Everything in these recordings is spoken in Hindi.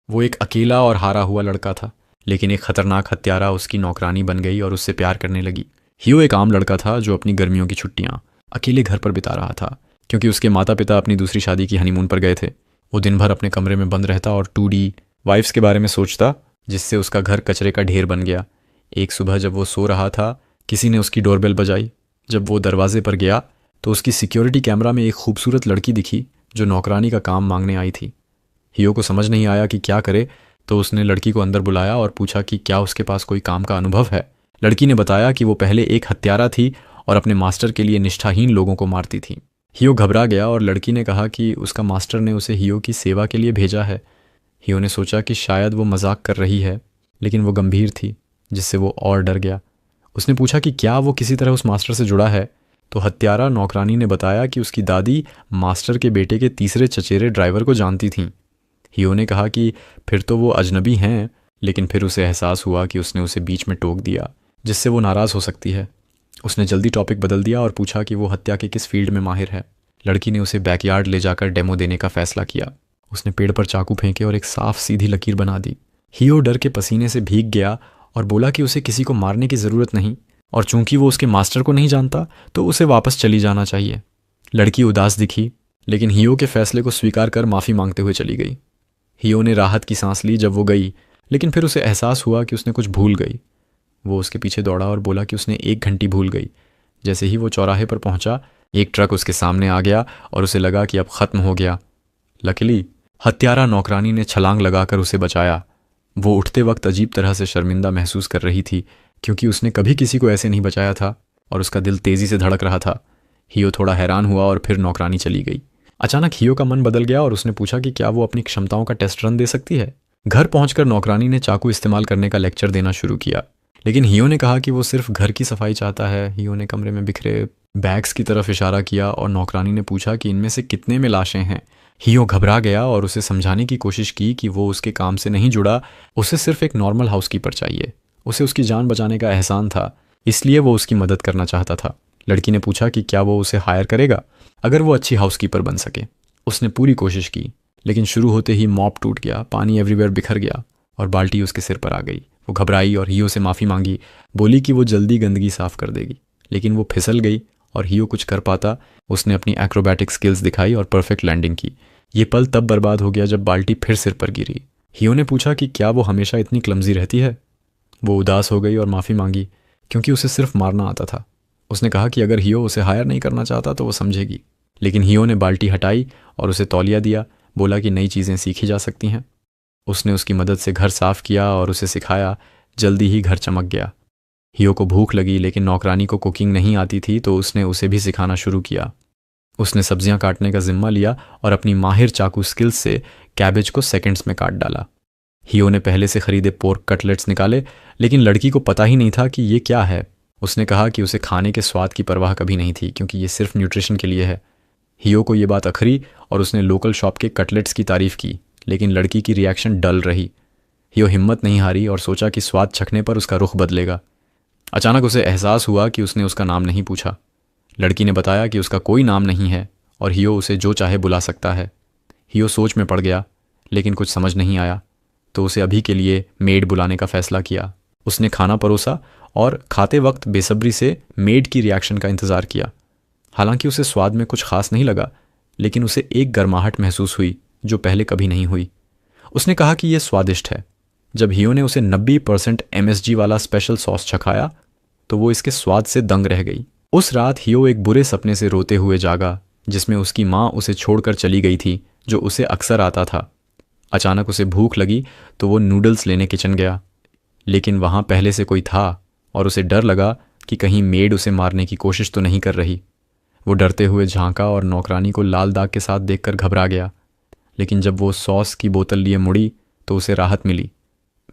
वो एक अकेला और हारा हुआ लड़का था, लेकिन एक खतरनाक हत्यारा उसकी नौकरानी बन गई और उससे प्यार करने लगी। हियो एक आम लड़का था जो अपनी गर्मियों की छुट्टियां अकेले घर पर बिता रहा था, क्योंकि उसके माता पिता अपनी दूसरी शादी की हनीमून पर गए थे। वो दिन भर अपने कमरे में बंद रहता और 2D वाइफ्स के बारे में सोचता, जिससे उसका घर कचरे का ढेर बन गया। एक सुबह जब वो सो रहा था, किसी ने उसकी डोरबेल बजाई। जब वो दरवाजे पर गया तो उसकी सिक्योरिटी कैमरा में एक खूबसूरत लड़की दिखी जो नौकरानी का काम मांगने आई थी। हियो को समझ नहीं आया कि क्या करे, तो उसने लड़की को अंदर बुलाया और पूछा कि क्या उसके पास कोई काम का अनुभव है। लड़की ने बताया कि वो पहले एक हत्यारा थी और अपने मास्टर के लिए निष्ठाहीन लोगों को मारती थी। हियो घबरा गया और लड़की ने कहा कि उसका मास्टर ने उसे हियो की सेवा के लिए भेजा है। हियो ने सोचा कि शायद वो मजाक कर रही है, लेकिन वो गंभीर थी, जिससे वो और डर गया। उसने पूछा कि क्या वो किसी तरह उस मास्टर से जुड़ा है, तो हत्यारा नौकरानी ने बताया कि उसकी दादी मास्टर के बेटे के तीसरे चचेरे ड्राइवर को जानती थीं। हियो ने कहा कि फिर तो वो अजनबी हैं, लेकिन फिर उसे एहसास हुआ कि उसने उसे बीच में टोक दिया, जिससे वो नाराज़ हो सकती है। उसने जल्दी टॉपिक बदल दिया और पूछा कि वो हत्या के किस फील्ड में माहिर है। लड़की ने उसे बैकयार्ड ले जाकर डेमो देने का फैसला किया। उसने पेड़ पर चाकू फेंके और एक साफ सीधी लकीर बना दी। हियो डर के पसीने से भीग गया और बोला कि उसे किसी को मारने की ज़रूरत नहीं, और चूंकि वो उसके मास्टर को नहीं जानता तो उसे वापस चली जाना चाहिए। लड़की उदास दिखी, लेकिन हियो के फैसले को स्वीकार कर माफ़ी मांगते हुए चली गई। हियो ने राहत की सांस ली जब वो गई, लेकिन फिर उसे एहसास हुआ कि उसने कुछ भूल गई। वो उसके पीछे दौड़ा और बोला कि उसने एक घंटी भूल गई। जैसे ही वो चौराहे पर पहुंचा, एक ट्रक उसके सामने आ गया और उसे लगा कि अब ख़त्म हो गया। लकीली हत्यारा नौकरानी ने छलांग लगाकर उसे बचाया। वो उठते वक्त अजीब तरह से शर्मिंदा महसूस कर रही थी, क्योंकि उसने कभी किसी को ऐसे नहीं बचाया था, और उसका दिल तेज़ी से धड़क रहा था। हियो थोड़ा हैरान हुआ और फिर नौकरानी चली गई। अचानक हियो का मन बदल गया और उसने पूछा कि क्या वो अपनी क्षमताओं का टेस्ट रन दे सकती है। घर पहुंचकर नौकरानी ने चाकू इस्तेमाल करने का लेक्चर देना शुरू किया, लेकिन हियो ने कहा कि वो सिर्फ घर की सफाई चाहता है। हियो ने कमरे में बिखरे बैग्स की तरफ इशारा किया और नौकरानी ने पूछा कि इनमें से कितने में लाशें हैं। हियो घबरा गया और उसे समझाने की कोशिश की कि वो उसके काम से नहीं जुड़ा, उसे सिर्फ एक नॉर्मल हाउसकीपर चाहिए। उसे उसकी जान बचाने का एहसान था, इसलिए वो उसकी मदद करना चाहता था। लड़की ने पूछा कि क्या वो उसे हायर करेगा अगर वो अच्छी हाउसकीपर बन सके। उसने पूरी कोशिश की, लेकिन शुरू होते ही मॉप टूट गया, पानी एवरीवेयर बिखर गया और बाल्टी उसके सिर पर आ गई। वो घबराई और हियो से माफ़ी मांगी, बोली कि वो जल्दी गंदगी साफ कर देगी, लेकिन वो फिसल गई और हियो कुछ कर पाता। उसने अपनी एक्रोबैटिक स्किल्स दिखाई और परफेक्ट लैंडिंग की। ये पल तब बर्बाद हो गया जब बाल्टी फिर सिर पर गिरी। हियो ने पूछा कि क्या वो हमेशा इतनी क्लमजी रहती है। वो उदास हो गई और माफ़ी मांगी, क्योंकि उसे सिर्फ मारना आता था। उसने कहा कि अगर हियो उसे हायर नहीं करना चाहता तो वो समझेगी, लेकिन हियो ने बाल्टी हटाई और उसे तौलिया दिया, बोला कि नई चीज़ें सीखी जा सकती हैं। उसने उसकी मदद से घर साफ किया और उसे सिखाया। जल्दी ही घर चमक गया। हियो को भूख लगी, लेकिन नौकरानी को कुकिंग नहीं आती थी, तो उसने उसे भी सिखाना शुरू किया। उसने सब्जियां काटने का जिम्मा लिया और अपनी माहिर चाकू स्किल्स से कैबेज को सेकंड्स में काट डाला। हियो ने पहले से खरीदे पोर्क कटलेट्स निकाले, लेकिन लड़की को पता ही नहीं था कि ये क्या है। उसने कहा कि उसे खाने के स्वाद की परवाह कभी नहीं थी, क्योंकि ये सिर्फ न्यूट्रिशन के लिए है। हियो को ये बात अखरी और उसने लोकल शॉप के कटलेट्स की तारीफ की, लेकिन लड़की की रिएक्शन डल रही। हियो हिम्मत नहीं हारी और सोचा कि स्वाद चखने पर उसका रुख बदलेगा। अचानक उसे एहसास हुआ कि उसने उसका नाम नहीं पूछा। लड़की ने बताया कि उसका कोई नाम नहीं है और हियो उसे जो चाहे बुला सकता है। हियो सोच में पड़ गया, लेकिन कुछ समझ नहीं आया, तो उसे अभी के लिए मेड बुलाने का फैसला किया। उसने खाना परोसा और खाते वक्त बेसब्री से मेड की रिएक्शन का इंतज़ार किया। हालांकि उसे स्वाद में कुछ खास नहीं लगा, लेकिन उसे एक गर्माहट महसूस हुई जो पहले कभी नहीं हुई। उसने कहा कि यह स्वादिष्ट है। जब हियो ने उसे 90% MSG वाला स्पेशल सॉस चखाया, तो वो इसके स्वाद से दंग रह गई। उस रात हियो एक बुरे सपने से रोते हुए जागा, जिसमें उसकी माँ उसे छोड़कर चली गई थी, जो उसे अक्सर आता था। अचानक उसे भूख लगी तो वो नूडल्स लेने किचन गया, लेकिन वहाँ पहले से कोई था और उसे डर लगा कि कहीं मेड उसे मारने की कोशिश तो नहीं कर रही। वो डरते हुए झांका और नौकरानी को लाल दाग के साथ देखकर घबरा गया, लेकिन जब वो सॉस की बोतल लिए मुड़ी तो उसे राहत मिली।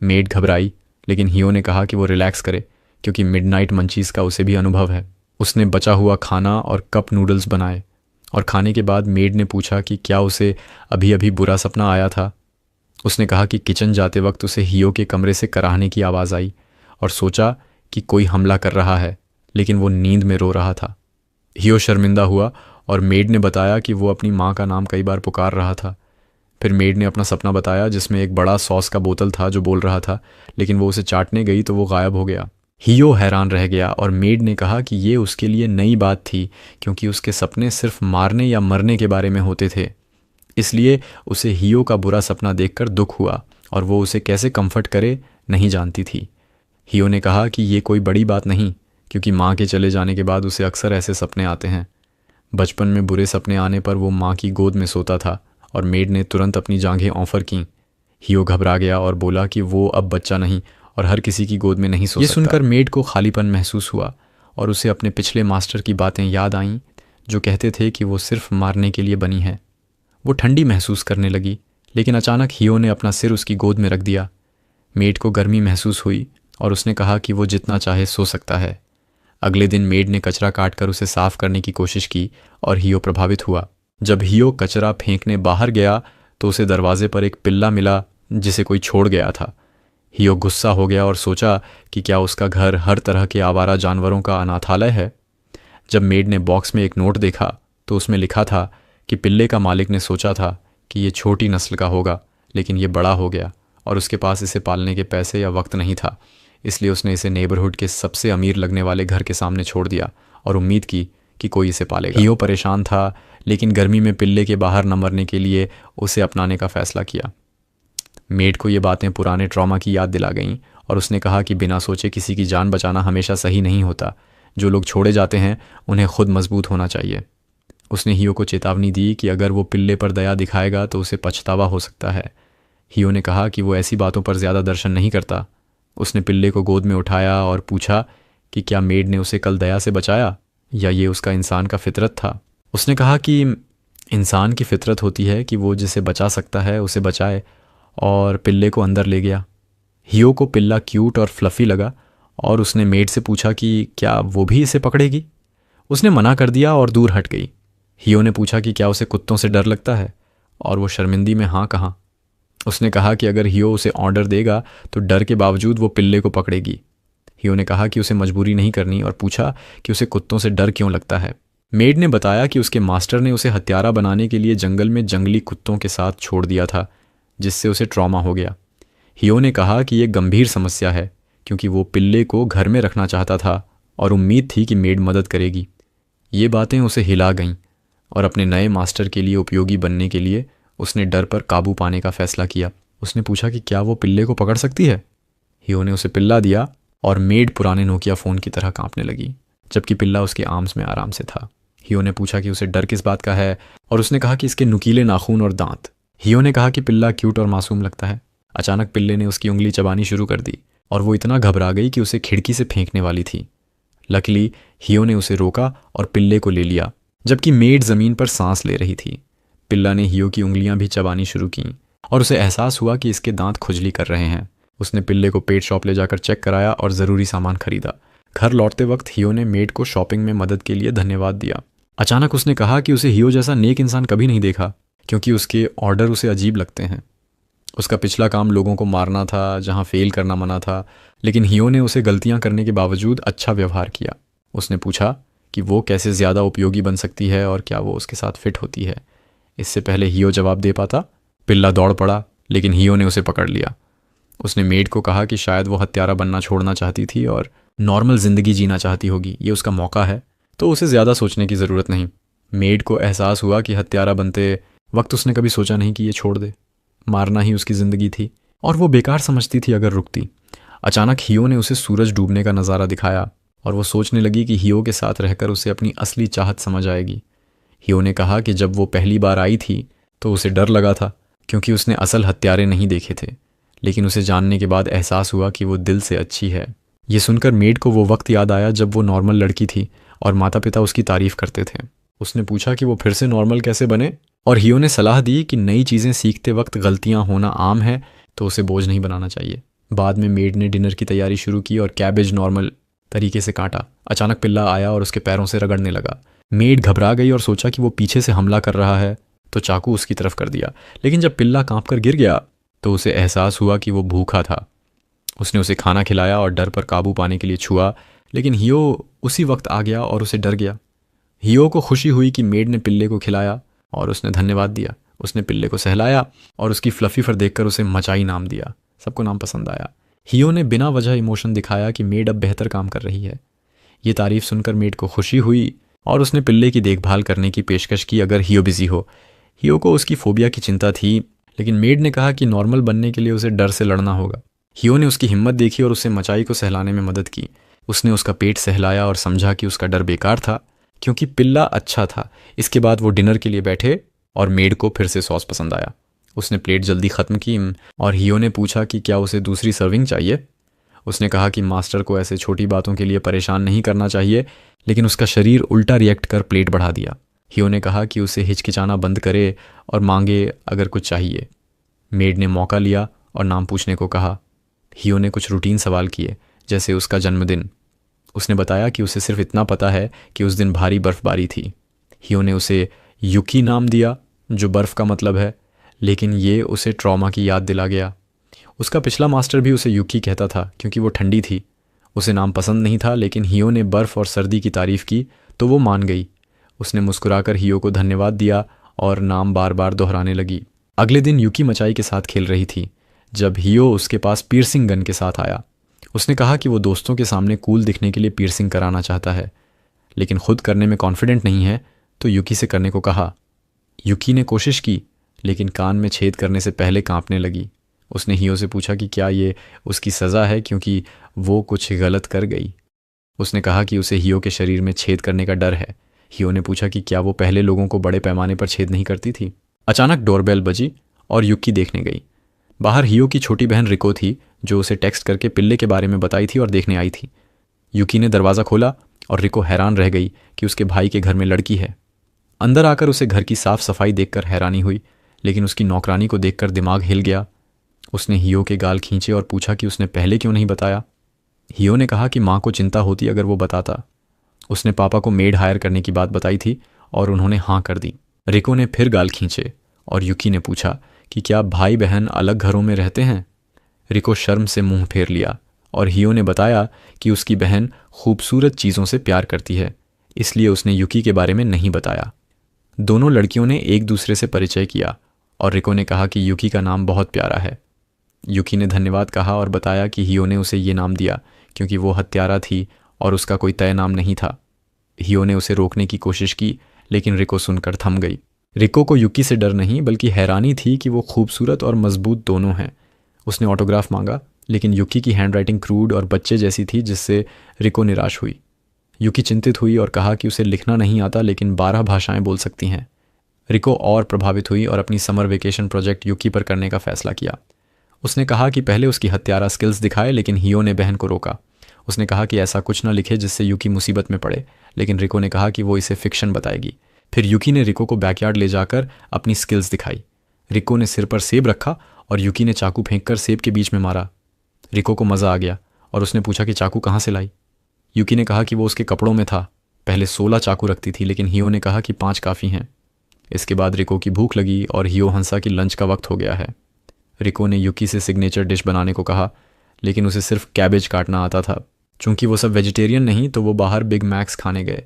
मेड घबराई, लेकिन हियो ने कहा कि वो रिलैक्स करे, क्योंकि मिडनाइट मंचीज़ का उसे भी अनुभव है। उसने बचा हुआ खाना और कप नूडल्स बनाए, और खाने के बाद मेड ने पूछा कि क्या उसे अभी अभी बुरा सपना आया था। उसने कहा कि किचन जाते वक्त उसे हियो के कमरे से कराहने की आवाज़ आई और सोचा कि कोई हमला कर रहा है, लेकिन वो नींद में रो रहा था। हियो शर्मिंदा हुआ और मेड ने बताया कि वो अपनी माँ का नाम कई बार पुकार रहा था, फिर मेड ने अपना सपना बताया जिसमें एक बड़ा सॉस का बोतल था जो बोल रहा था, लेकिन वो उसे चाटने गई तो वो गायब हो गया। हियो हैरान रह गया और मेड ने कहा कि ये उसके लिए नई बात थी, क्योंकि उसके सपने सिर्फ मारने या मरने के बारे में होते थे। इसलिए उसे हियो का बुरा सपना देखकर दुख हुआ और वो उसे कैसे कंफर्ट करे नहीं जानती थी। हियो ने कहा कि ये कोई बड़ी बात नहीं, क्योंकि माँ के चले जाने के बाद उसे अक्सर ऐसे सपने आते हैं। बचपन में बुरे सपने आने पर वो माँ की गोद में सोता था और मेड ने तुरंत अपनी जांघें ऑफर कीं। हियो घबरा गया और बोला कि वो अब बच्चा नहीं और हर किसी की गोद में नहीं सो सकता। ये सुनकर मेड को खालीपन महसूस हुआ और उसे अपने पिछले मास्टर की बातें याद आईं जो कहते थे कि वो सिर्फ मारने के लिए बनी है। वो ठंडी महसूस करने लगी, लेकिन अचानक हियो ने अपना सिर उसकी गोद में रख दिया। मेड को गर्मी महसूस हुई और उसने कहा कि वो जितना चाहे सो सकता है। अगले दिन मेड ने कचरा काट कर उसे साफ करने की कोशिश की और हियो प्रभावित हुआ। जब हियो कचरा फेंकने बाहर गया तो उसे दरवाजे पर एक पिल्ला मिला जिसे कोई छोड़ गया था। हियो गुस्सा हो गया और सोचा कि क्या उसका घर हर तरह के आवारा जानवरों का अनाथालय है। जब मेड ने बॉक्स में एक नोट देखा तो उसमें लिखा था कि पिल्ले का मालिक ने सोचा था कि ये छोटी नस्ल का होगा, लेकिन ये बड़ा हो गया और उसके पास इसे पालने के पैसे या वक्त नहीं था, इसलिए उसने इसे नेबरहुड के सबसे अमीर लगने वाले घर के सामने छोड़ दिया और उम्मीद की कि कोई इसे पालेगा। हियो परेशान था, लेकिन गर्मी में पिल्ले के बाहर न मरने के लिए उसे अपनाने का फैसला किया। मेड को ये बातें पुराने ट्रॉमा की याद दिला गईं और उसने कहा कि बिना सोचे किसी की जान बचाना हमेशा सही नहीं होता। जो लोग छोड़े जाते हैं उन्हें खुद मजबूत होना चाहिए। उसने हियो को चेतावनी दी कि अगर वो पिल्ले पर दया दिखाएगा तो उसे पछतावा हो सकता है। हियो ने कहा कि वो ऐसी बातों पर ज़्यादा दर्शन नहीं करता। उसने पिल्ले को गोद में उठाया और पूछा कि क्या मेड ने उसे कल दया से बचाया या ये उसका इंसान का फितरत था। उसने कहा कि इंसान की फितरत होती है कि वो जिसे बचा सकता है उसे बचाए, और पिल्ले को अंदर ले गया। हियो को पिल्ला क्यूट और फ्लफ़ी लगा और उसने मेड से पूछा कि क्या वो भी इसे पकड़ेगी। उसने मना कर दिया और दूर हट गई। हियो ने पूछा कि क्या उसे कुत्तों से डर लगता है, और वो शर्मिंदी में हाँ कहा। उसने कहा कि अगर हियो उसे ऑर्डर देगा तो डर के बावजूद वो पिल्ले को पकड़ेगी। हियो ने कहा कि उसे मजबूरी नहीं करनी और पूछा कि उसे कुत्तों से डर क्यों लगता है। मेड ने बताया कि उसके मास्टर ने उसे हत्यारा बनाने के लिए जंगल में जंगली कुत्तों के साथ छोड़ दिया था, जिससे उसे ट्रॉमा हो गया। हियो ने कहा कि यह गंभीर समस्या है, क्योंकि वो पिल्ले को घर में रखना चाहता था और उम्मीद थी कि मेड मदद करेगी। ये बातें उसे हिला गईं और अपने नए मास्टर के लिए उपयोगी बनने के लिए उसने डर पर काबू पाने का फैसला किया। उसने पूछा कि क्या वो पिल्ले को पकड़ सकती है। हियो ने उसे पिल्ला दिया और मेड पुराने नोकिया फ़ोन की तरह कांपने लगी, जबकि पिल्ला उसके आर्म्स में आराम से था। हियो ने पूछा कि उसे डर किस बात का है, और उसने कहा कि इसके नुकीले नाखून और दांत। हियो ने कहा कि पिल्ला क्यूट और मासूम लगता है। अचानक पिल्ले ने उसकी उंगली चबानी शुरू कर दी और वो इतना घबरा गई कि उसे खिड़की से फेंकने वाली थी। लकीली हियो ने उसे रोका और पिल्ले को ले लिया, जबकि मेड ज़मीन पर सांस ले रही थी। पिल्ला ने हियो की उंगलियां भी चबानी शुरू की और उसे एहसास हुआ कि इसके दांत खुजली कर रहे हैं। उसने पिल्ले को पेट शॉप ले जाकर चेक कराया और ज़रूरी सामान खरीदा। घर लौटते वक्त हियो ने मेड को शॉपिंग में मदद के लिए धन्यवाद दिया। अचानक उसने कहा कि उसे हियो जैसा नेक इंसान कभी नहीं देखा, क्योंकि उसके ऑर्डर उसे अजीब लगते हैं। उसका पिछला काम लोगों को मारना था, जहां फेल करना मना था, लेकिन हियो ने उसे गलतियां करने के बावजूद अच्छा व्यवहार किया। उसने पूछा कि वो कैसे ज़्यादा उपयोगी बन सकती है और क्या वो उसके साथ फिट होती है। इससे पहले हियो जवाब दे पाता, पिल्ला दौड़ पड़ा, लेकिन हियो ने उसे पकड़ लिया। उसने मेड को कहा कि शायद वो हत्यारा बनना छोड़ना चाहती थी और नॉर्मल ज़िंदगी जीना चाहती होगी। ये उसका मौका है, तो उसे ज़्यादा सोचने की ज़रूरत नहीं। मेड को एहसास हुआ कि हत्यारा बनते वक्त उसने कभी सोचा नहीं कि ये छोड़ दे। मारना ही उसकी ज़िंदगी थी और वो बेकार समझती थी अगर रुकती। अचानक हियो ने उसे सूरज डूबने का नज़ारा दिखाया और वो सोचने लगी कि हियो के साथ रहकर उसे अपनी असली चाहत समझ आएगी। हियो ने कहा कि जब वो पहली बार आई थी तो उसे डर लगा था, क्योंकि उसने असल हत्यारे नहीं देखे थे, लेकिन उसे जानने के बाद एहसास हुआ कि वो दिल से अच्छी है। ये सुनकर मेड को वो वक्त याद आया जब वो नॉर्मल लड़की थी और माता पिता उसकी तारीफ करते थे। उसने पूछा कि वो फिर से नॉर्मल कैसे बने, और हियो ने सलाह दी कि नई चीज़ें सीखते वक्त गलतियां होना आम है, तो उसे बोझ नहीं बनाना चाहिए। बाद में मेड ने डिनर की तैयारी शुरू की और कैबेज नॉर्मल तरीके से काटा। अचानक पिल्ला आया और उसके पैरों से रगड़ने लगा। मेड घबरा गई और सोचा कि वो पीछे से हमला कर रहा है, तो चाकू उसकी तरफ कर दिया। लेकिन जब पिल्ला कांप कर गिर गया तो उसे एहसास हुआ कि वो भूखा था। उसने उसे खाना खिलाया और डर पर काबू पाने के लिए छुआ, लेकिन हियो उसी वक्त आ गया और उसे डर गया। हियो को खुशी हुई कि मेड ने पिल्ले को खिलाया और उसने धन्यवाद दिया। उसने पिल्ले को सहलाया और उसकी फ्लफी फर देखकर उसे मचाई नाम दिया। सबको नाम पसंद आया। हियो ने बिना वजह इमोशन दिखाया कि मेड अब बेहतर काम कर रही है। ये तारीफ सुनकर मेड को खुशी हुई और उसने पिल्ले की देखभाल करने की पेशकश की अगर हियो बिजी हो। हियो को उसकी फोबिया की चिंता थी, लेकिन मेड ने कहा कि नॉर्मल बनने के लिए उसे डर से लड़ना होगा। हियो ने उसकी हिम्मत देखी और उसे मचाई को सहलाने में मदद की। उसने उसका पेट सहलाया और समझा कि उसका डर बेकार था क्योंकि पिल्ला अच्छा था। इसके बाद वो डिनर के लिए बैठे और मेड को फिर से सॉस पसंद आया। उसने प्लेट जल्दी ख़त्म की और हियो ने पूछा कि क्या उसे दूसरी सर्विंग चाहिए। उसने कहा कि मास्टर को ऐसे छोटी बातों के लिए परेशान नहीं करना चाहिए, लेकिन उसका शरीर उल्टा रिएक्ट कर प्लेट बढ़ा दिया। हियो ने कहा कि उसे हिचकिचाना बंद करे और मांगे अगर कुछ चाहिए। मेड ने मौका लिया और नाम पूछने को कहा। हियो ने कुछ रूटीन सवाल किए, जैसे उसका जन्मदिन। उसने बताया कि उसे सिर्फ इतना पता है कि उस दिन भारी बर्फबारी थी। हियो ने उसे युकी नाम दिया, जो बर्फ़ का मतलब है, लेकिन ये उसे ट्रॉमा की याद दिला गया। उसका पिछला मास्टर भी उसे युकी कहता था क्योंकि वो ठंडी थी। उसे नाम पसंद नहीं था, लेकिन हियो ने बर्फ़ और सर्दी की तारीफ़ की तो वो मान गई। उसने मुस्कुराकर हियो को धन्यवाद दिया और नाम बार बार दोहराने लगी। अगले दिन युकी मचाई के साथ खेल रही थी जब हियो उसके पास पियर्सिंग गन के साथ आया। उसने कहा कि वो दोस्तों के सामने कूल दिखने के लिए पियर्सिंग कराना चाहता है, लेकिन खुद करने में कॉन्फिडेंट नहीं है, तो युकी से करने को कहा। युकी ने कोशिश की, लेकिन कान में छेद करने से पहले कांपने लगी। उसने हियो से पूछा कि क्या ये उसकी सज़ा है क्योंकि वो कुछ गलत कर गई। उसने कहा कि उसे हियो के शरीर में छेद करने का डर है। हियो ने पूछा कि क्या वो पहले लोगों को बड़े पैमाने पर छेद नहीं करती थी। अचानक डोरबेल बजी और युकी देखने गई। बाहर हियो की छोटी बहन रिको थी, जो उसे टेक्स्ट करके पिल्ले के बारे में बताई थी और देखने आई थी। युकी ने दरवाज़ा खोला और रिको हैरान रह गई कि उसके भाई के घर में लड़की है। अंदर आकर उसे घर की साफ सफाई देखकर हैरानी हुई, लेकिन उसकी नौकरानी को देखकर दिमाग हिल गया। उसने हियो के गाल खींचे और पूछा कि उसने पहले क्यों नहीं बताया। हियो ने कहा कि माँ को चिंता होती अगर वो बताता। उसने पापा को मेड हायर करने की बात बताई थी और उन्होंने हाँ कर दी। रिको ने फिर गाल खींचे और युकी ने पूछा कि क्या भाई बहन अलग घरों में रहते हैं। रिको शर्म से मुंह फेर लिया और हियो ने बताया कि उसकी बहन खूबसूरत चीज़ों से प्यार करती है, इसलिए उसने युकी के बारे में नहीं बताया। दोनों लड़कियों ने एक दूसरे से परिचय किया और रिको ने कहा कि युकी का नाम बहुत प्यारा है। युकी ने धन्यवाद कहा और बताया कि हियो ने उसे ये नाम दिया क्योंकि वो हत्यारा थी और उसका कोई तय नाम नहीं था। हियो ने उसे रोकने की कोशिश की, लेकिन रिको सुनकर थम गई। रिको को युकी से डर नहीं बल्कि हैरानी थी कि वो खूबसूरत और मजबूत दोनों हैं। उसने ऑटोग्राफ मांगा, लेकिन युकी की हैंडराइटिंग क्रूड और बच्चे जैसी थी, जिससे रिको निराश हुई। युकी चिंतित हुई और कहा कि उसे लिखना नहीं आता, लेकिन 12 भाषाएं बोल सकती हैं। रिको और प्रभावित हुई और अपनी समर वेकेशन प्रोजेक्ट युकी पर करने का फैसला किया। उसने कहा कि पहले उसकी हत्यारा स्किल्स दिखाए, लेकिन हियो ने बहन को रोका। उसने कहा कि ऐसा कुछ न लिखे जिससे युकी मुसीबत में पड़े, लेकिन रिको ने कहा कि वो इसे फिक्शन बताएगी। फिर युकी ने रिको को बैकयार्ड ले जाकर अपनी स्किल्स दिखाई। रिको ने सिर पर सेब रखा और युकी ने चाकू फेंककर सेब के बीच में मारा। रिको को मज़ा आ गया और उसने पूछा कि चाकू कहाँ से लाई। युकी ने कहा कि वो उसके कपड़ों में था। पहले 16 चाकू रखती थी, लेकिन हियो ने कहा कि 5 काफ़ी हैं। इसके बाद रिको की भूख लगी और हियो हंसा कि लंच का वक्त हो गया है। रिको ने युकी से सिग्नेचर डिश बनाने को कहा, लेकिन उसे सिर्फ कैबेज काटना आता था। चूंकि वो सब वेजिटेरियन नहीं, तो वो बाहर बिग मैक्स खाने गए।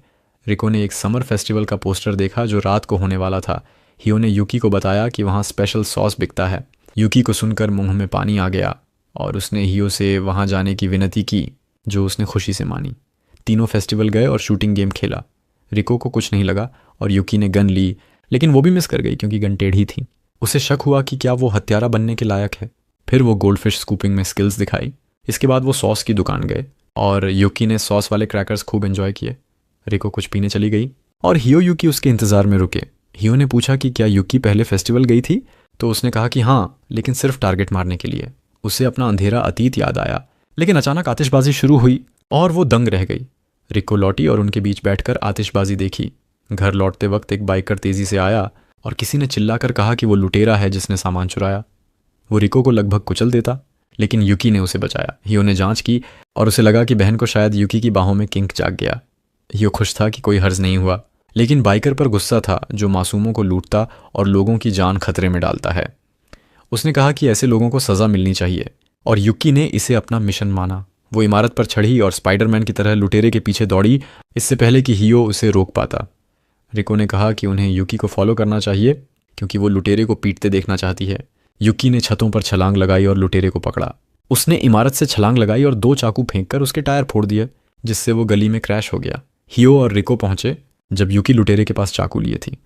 रिको ने एक समर फेस्टिवल का पोस्टर देखा जो रात को होने वाला था। हियो ने युकी को बताया कि वहाँ स्पेशल सॉस बिकता है। युकी को सुनकर मुंह में पानी आ गया और उसने हियो से वहाँ जाने की विनती की, जो उसने खुशी से मानी। तीनों फेस्टिवल गए और शूटिंग गेम खेला। रिको को कुछ नहीं लगा और युकी ने गन ली, लेकिन वो भी मिस कर गई क्योंकि गन टेढ़ी थी। उसे शक हुआ कि क्या वो हत्यारा बनने के लायक है। फिर वो गोल्डफिश स्कूपिंग में स्किल्स दिखाई। इसके बाद वो सॉस की दुकान गए और युकी ने सॉस वाले क्रैकर्स खूब एंजॉय किए। रिको कुछ पीने चली गई और हियो युकी उसके इंतज़ार में रुके। हियो ने पूछा कि क्या युकी पहले फेस्टिवल गई थी, तो उसने कहा कि हाँ, लेकिन सिर्फ टारगेट मारने के लिए। उसे अपना अंधेरा अतीत याद आया, लेकिन अचानक आतिशबाजी शुरू हुई और वो दंग रह गई। रिको लौटी और उनके बीच बैठकर आतिशबाजी देखी। घर लौटते वक्त एक बाइकर तेजी से आया और किसी ने चिल्लाकर कहा कि वो लुटेरा है जिसने सामान चुराया। वो रिको को लगभग कुचल देता, लेकिन युकी ने उसे बचाया। हियो ने जांच की और उसे लगा कि बहन को शायद युकी की बाहों में किंक जाग गया। हियो खुश था कि कोई हर्ज नहीं हुआ, लेकिन बाइकर पर गुस्सा था जो मासूमों को लूटता और लोगों की जान खतरे में डालता है। उसने कहा कि ऐसे लोगों को सज़ा मिलनी चाहिए और युकी ने इसे अपना मिशन माना। वो इमारत पर चढ़ी और स्पाइडरमैन की तरह लुटेरे के पीछे दौड़ी, इससे पहले कि हियो उसे रोक पाता। रिको ने कहा कि उन्हें युकी को फॉलो करना चाहिए, क्योंकि वो लुटेरे को पीटते देखना चाहती है। युकी ने छतों पर छलांग लगाई और लुटेरे को पकड़ा। उसने इमारत से छलांग लगाई और 2 चाकू फेंककर उसके टायर फोड़ दिए, जिससे वो गली में क्रैश हो गया। हियो और रिको पहुंचे जब युकी लुटेरे के पास चाकू लिए थी।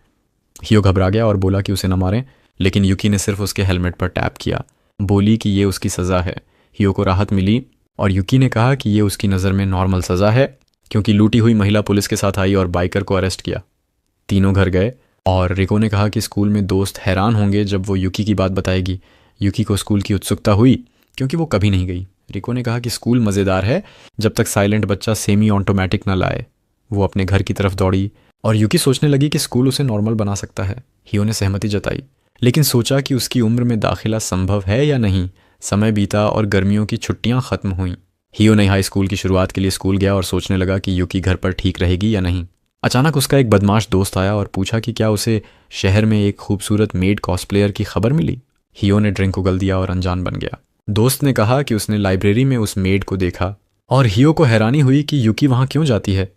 हियो घबरा गया और बोला कि उसे न मारें, लेकिन युकी ने सिर्फ उसके हेलमेट पर टैप किया, बोली कि ये उसकी सज़ा है। हियो को राहत मिली और युकी ने कहा कि ये उसकी नज़र में नॉर्मल सज़ा है, क्योंकि लूटी हुई महिला पुलिस के साथ आई और बाइकर को अरेस्ट किया। तीनों घर गए और रिको ने कहा कि स्कूल में दोस्त हैरान होंगे जब वो युकी की बात बताएगी। युकी को स्कूल की उत्सुकता हुई क्योंकि वो कभी नहीं गई। रिको ने कहा कि स्कूल मज़ेदार है जब तक साइलेंट बच्चा सेमी ऑटोमेटिक न लाए। वो अपने घर की तरफ दौड़ी और युकी सोचने लगी कि स्कूल उसे नॉर्मल बना सकता है। हियो ने सहमति जताई, लेकिन सोचा कि उसकी उम्र में दाखिला संभव है या नहीं। समय बीता और गर्मियों की छुट्टियां खत्म हुईं। हियो ने हाई स्कूल की शुरुआत के लिए स्कूल गया और सोचने लगा कि युकी घर पर ठीक रहेगी या नहीं। अचानक उसका एक बदमाश दोस्त आया और पूछा कि क्या उसे शहर में एक खूबसूरत मेड कॉस्प्लेयर की खबर मिली। हियो ने ड्रिंक उगल दिया और अनजान बन गया। दोस्त ने कहा कि उसने लाइब्रेरी में उस मेड को देखा और हियो को हैरानी हुई कि युकी वहाँ क्यों जाती है।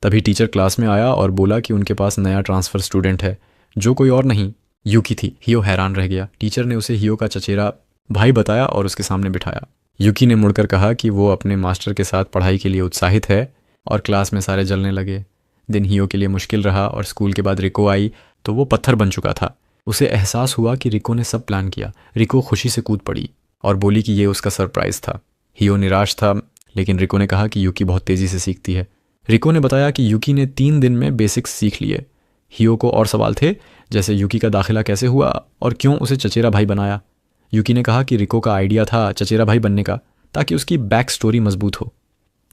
तभी टीचर क्लास में आया और बोला कि उनके पास नया ट्रांसफ़र स्टूडेंट है, जो कोई और नहीं युकी थी। हियो हैरान रह गया। टीचर ने उसे हियो का चचेरा भाई बताया और उसके सामने बिठाया। युकी ने मुड़कर कहा कि वो अपने मास्टर के साथ पढ़ाई के लिए उत्साहित है और क्लास में सारे जलने लगे। दिन हियो के लिए मुश्किल रहा और स्कूल के बाद रिको आई तो वो पत्थर बन चुका था। उसे एहसास हुआ कि रिको ने सब प्लान किया। रिको खुशी से कूद पड़ी और बोली कि ये उसका सरप्राइज़ था। हियो निराश था, लेकिन रिको ने कहा कि युकी बहुत तेज़ी से सीखती है। रिको ने बताया कि युकी ने 3 दिन में बेसिक्स सीख लिए। हियो को और सवाल थे, जैसे युकी का दाखिला कैसे हुआ और क्यों उसे चचेरा भाई बनाया। युकी ने कहा कि रिको का आइडिया था चचेरा भाई बनने का, ताकि उसकी बैक स्टोरी मजबूत हो।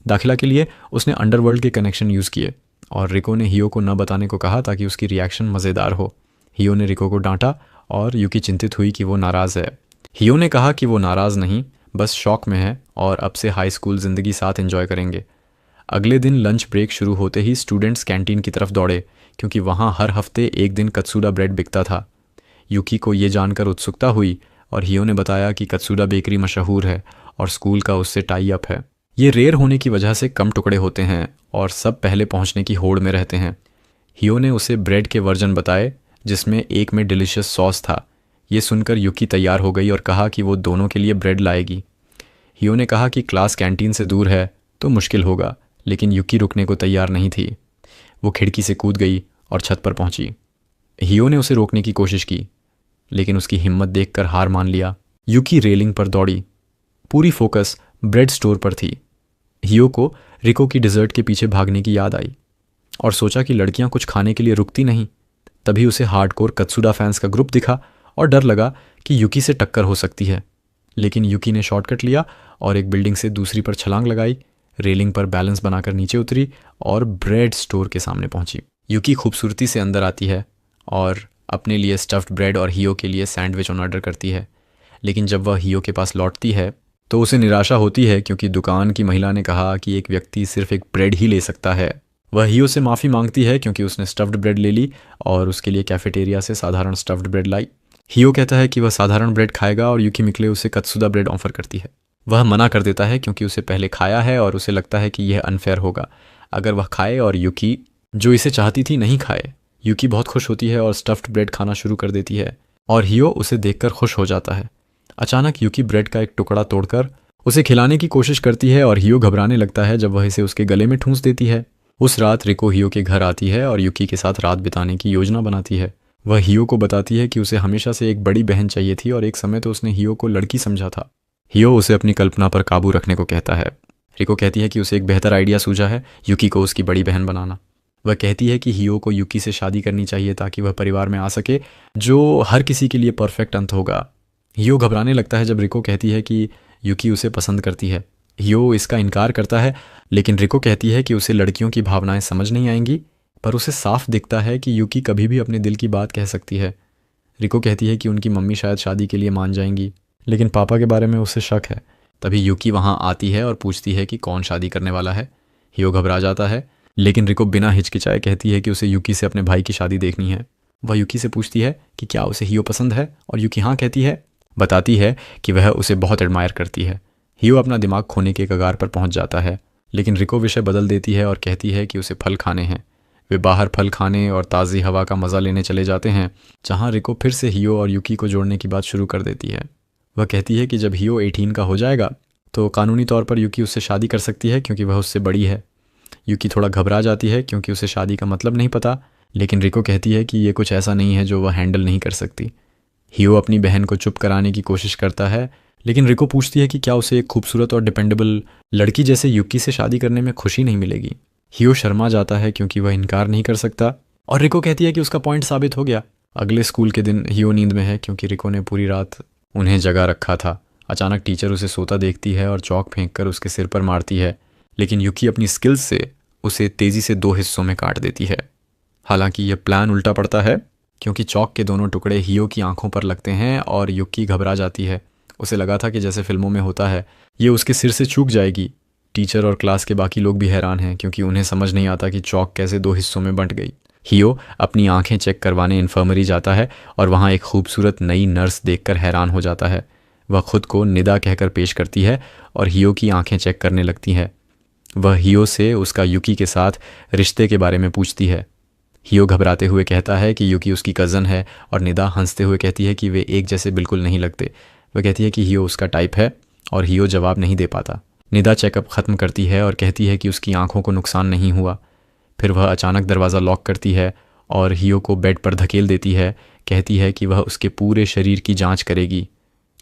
दाखिला के लिए उसने अंडरवर्ल्ड के कनेक्शन यूज़ किए और रिको ने हियो को न बताने को कहा ताकि उसकी रिएक्शन मज़ेदार हो। हियो ने रिको को डांटा और युकी चिंतित हुई कि वो नाराज़ है। हियो ने कहा कि वो नाराज़ नहीं, बस शौक में है और अब से हाई स्कूल ज़िंदगी साथ एंजॉय करेंगे। अगले दिन लंच ब्रेक शुरू होते ही स्टूडेंट्स कैंटीन की तरफ दौड़े, क्योंकि वहाँ हर हफ्ते एक दिन कत्सूडा ब्रेड बिकता था। युकी को ये जानकर उत्सुकता हुई और हियो ने बताया कि कत्सूडा बेकरी मशहूर है और स्कूल का उससे टाई अप है। ये रेयर होने की वजह से कम टुकड़े होते हैं और सब पहले पहुंचने की होड़ में रहते हैं। हियो ने उसे ब्रेड के वर्जन बताए, जिसमें एक में डिलीशियस सॉस था। ये सुनकर युकी तैयार हो गई और कहा कि वो दोनों के लिए ब्रेड लाएगी। हियो ने कहा कि क्लास कैंटीन से दूर है तो मुश्किल होगा, लेकिन युकी रुकने को तैयार नहीं थी। वो खिड़की से कूद गई और छत पर पहुंची। हियो ने उसे रोकने की कोशिश की, लेकिन उसकी हिम्मत देखकर हार मान लिया। युकी रेलिंग पर दौड़ी, पूरी फोकस ब्रेड स्टोर पर थी। हियो को रिको की डिज़र्ट के पीछे भागने की याद आई और सोचा कि लड़कियां कुछ खाने के लिए रुकती नहीं। तभी उसे हार्डकोर कत्सूडा फैंस का ग्रुप दिखा और डर लगा कि युकी से टक्कर हो सकती है, लेकिन युकी ने शॉर्टकट लिया और एक बिल्डिंग से दूसरी पर छलांग लगाई। रेलिंग पर बैलेंस बनाकर नीचे उतरी और ब्रेड स्टोर के सामने पहुंची। युकी खूबसूरती से अंदर आती है और अपने लिए स्टफ्ड ब्रेड और हियो के लिए सैंडविच ऑर्डर करती है, लेकिन जब वह हियो के पास लौटती है तो उसे निराशा होती है, क्योंकि दुकान की महिला ने कहा कि एक व्यक्ति सिर्फ एक ब्रेड ही ले सकता है। वह हियो से माफ़ी मांगती है क्योंकि उसने स्टफ्ड ब्रेड ले ली और उसके लिए कैफेटेरिया से साधारण स्टफ्ड ब्रेड लाई। हियो कहता है कि वह साधारण ब्रेड खाएगा और युकी मिकले उसे कत्सूदा ब्रेड ऑफर करती है। वह मना कर देता है क्योंकि उसे पहले खाया है और उसे लगता है कि यह अनफेयर होगा अगर वह खाए और युकी, जो इसे चाहती थी, नहीं खाए। युकी बहुत खुश होती है और स्टफ्ड ब्रेड खाना शुरू कर देती है और हियो उसे देखकर खुश हो जाता है। अचानक युकी ब्रेड का एक टुकड़ा तोड़कर उसे खिलाने की कोशिश करती है और हियो घबराने लगता है जब वह इसे उसके गले में ठूंस देती है। उस रात रिको हियो के घर आती है और युकी के साथ रात बिताने की योजना बनाती है। वह हियो को बताती है कि उसे हमेशा से एक बड़ी बहन चाहिए थी और एक समय तो उसने हियो को लड़की समझा था। हियो उसे अपनी कल्पना पर काबू रखने को कहता है। रिको कहती है कि उसे एक बेहतर आइडिया सूझा है, युकी को उसकी बड़ी बहन बनाना। वह कहती है कि हियो को युकी से शादी करनी चाहिए ताकि वह परिवार में आ सके, जो हर किसी के लिए परफेक्ट अंत होगा। हियो घबराने लगता है जब रिको कहती है कि युकी उसे पसंद करती है। हियो इसका इनकार करता है, लेकिन रिको कहती है कि उसे लड़कियों की भावनाएं समझ नहीं आएंगी, पर उसे साफ दिखता है कि युकी कभी भी अपने दिल की बात कह सकती है। रिको कहती है कि उनकी मम्मी शायद शादी के लिए मान जाएंगी, लेकिन पापा के बारे में उसे शक है। तभी युकी वहाँ आती है और पूछती है कि कौन शादी करने वाला है। हियो घबरा जाता है, लेकिन रिको बिना हिचकिचाए कहती है कि उसे युकी से अपने भाई की शादी देखनी है। वह युकी से पूछती है कि क्या उसे हियो पसंद है और युकी हाँ कहती है। बताती है कि वह उसे बहुत एडमायर करती है। हियो अपना दिमाग खोने के कगार पर पहुंच जाता है, लेकिन रिको विषय बदल देती है और कहती है कि उसे फल खाने हैं। वे बाहर फल खाने और ताज़ी हवा का मज़ा लेने चले जाते हैं, जहाँ रिको फिर से हियो और युकी को जोड़ने की बात शुरू कर देती है। वह कहती है कि जब हियो 18 का हो जाएगा तो कानूनी तौर पर युकी उससे शादी कर सकती है क्योंकि वह उससे बड़ी है। युकी थोड़ा घबरा जाती है क्योंकि उसे शादी का मतलब नहीं पता, लेकिन रिको कहती है कि ये कुछ ऐसा नहीं है जो वह हैंडल नहीं कर सकती। हियो अपनी बहन को चुप कराने की कोशिश करता है, लेकिन रिको पूछती है कि क्या उसे एक खूबसूरत और डिपेंडेबल लड़की जैसे युकी से शादी करने में खुशी नहीं मिलेगी। हियो शर्मा जाता है क्योंकि वह इनकार नहीं कर सकता, और रिको कहती है कि उसका पॉइंट साबित हो गया। अगले स्कूल के दिन हियो नींद में है क्योंकि रिको ने पूरी रात उन्हें जगा रखा था। अचानक टीचर उसे सोता देखती है और चौक फेंककर उसके सिर पर मारती है, लेकिन युकी अपनी स्किल्स से उसे तेज़ी से 2 हिस्सों में काट देती है। हालांकि यह प्लान उल्टा पड़ता है क्योंकि चौक के दोनों टुकड़े हियो की आंखों पर लगते हैं और युकी घबरा जाती है। उसे लगा था कि जैसे फिल्मों में होता है ये उसके सिर से चूक जाएगी। टीचर और क्लास के बाकी लोग भी हैरान हैं क्योंकि उन्हें समझ नहीं आता कि चौक कैसे 2 हिस्सों में बंट गई। हियो अपनी आंखें चेक करवाने इन्फर्मरी जाता है और वहाँ एक खूबसूरत नई नर्स देखकर हैरान हो जाता है। वह खुद को निदा कहकर पेश करती है और हियो की आंखें चेक करने लगती है। वह हियो से उसका युकी के साथ रिश्ते के बारे में पूछती है। हियो घबराते हुए कहता है कि युकी उसकी कज़न है और निदा हंसते हुए कहती है कि वे एक जैसे बिल्कुल नहीं लगते। वह कहती है कि हियो उसका टाइप है और हियो जवाब नहीं दे पाता। निदा चेकअप ख़त्म करती है और कहती है कि उसकी आंखों को नुकसान नहीं हुआ। फिर वह अचानक दरवाज़ा लॉक करती है और हियो को बेड पर धकेल देती है। कहती है कि वह उसके पूरे शरीर की जांच करेगी।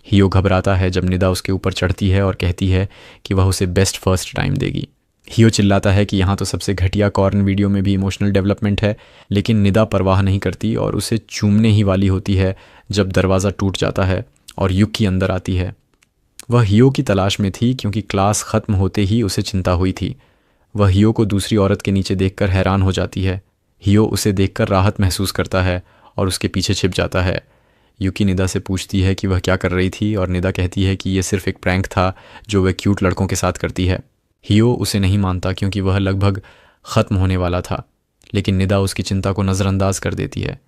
हियो घबराता है जब निदा उसके ऊपर चढ़ती है और कहती है कि वह उसे बेस्ट फर्स्ट टाइम देगी। हियो चिल्लाता है कि यहाँ तो सबसे घटिया कॉर्न वीडियो में भी इमोशनल डेवलपमेंट है, लेकिन निदा परवाह नहीं करती और उसे चूमने ही वाली होती है जब दरवाज़ा टूट जाता है और युकी अंदर आती है। वह हियो की तलाश में थी क्योंकि क्लास ख़त्म होते ही उसे चिंता हुई थी। वह हियो को दूसरी औरत के नीचे देखकर हैरान हो जाती है। हियो उसे देखकर राहत महसूस करता है और उसके पीछे छिप जाता है। युकी निदा से पूछती है कि वह क्या कर रही थी और निदा कहती है कि यह सिर्फ एक प्रैंक था जो वह क्यूट लड़कों के साथ करती है। हियो उसे नहीं मानता क्योंकि वह लगभग ख़त्म होने वाला था, लेकिन निदा उसकी चिंता को नज़रअंदाज कर देती है।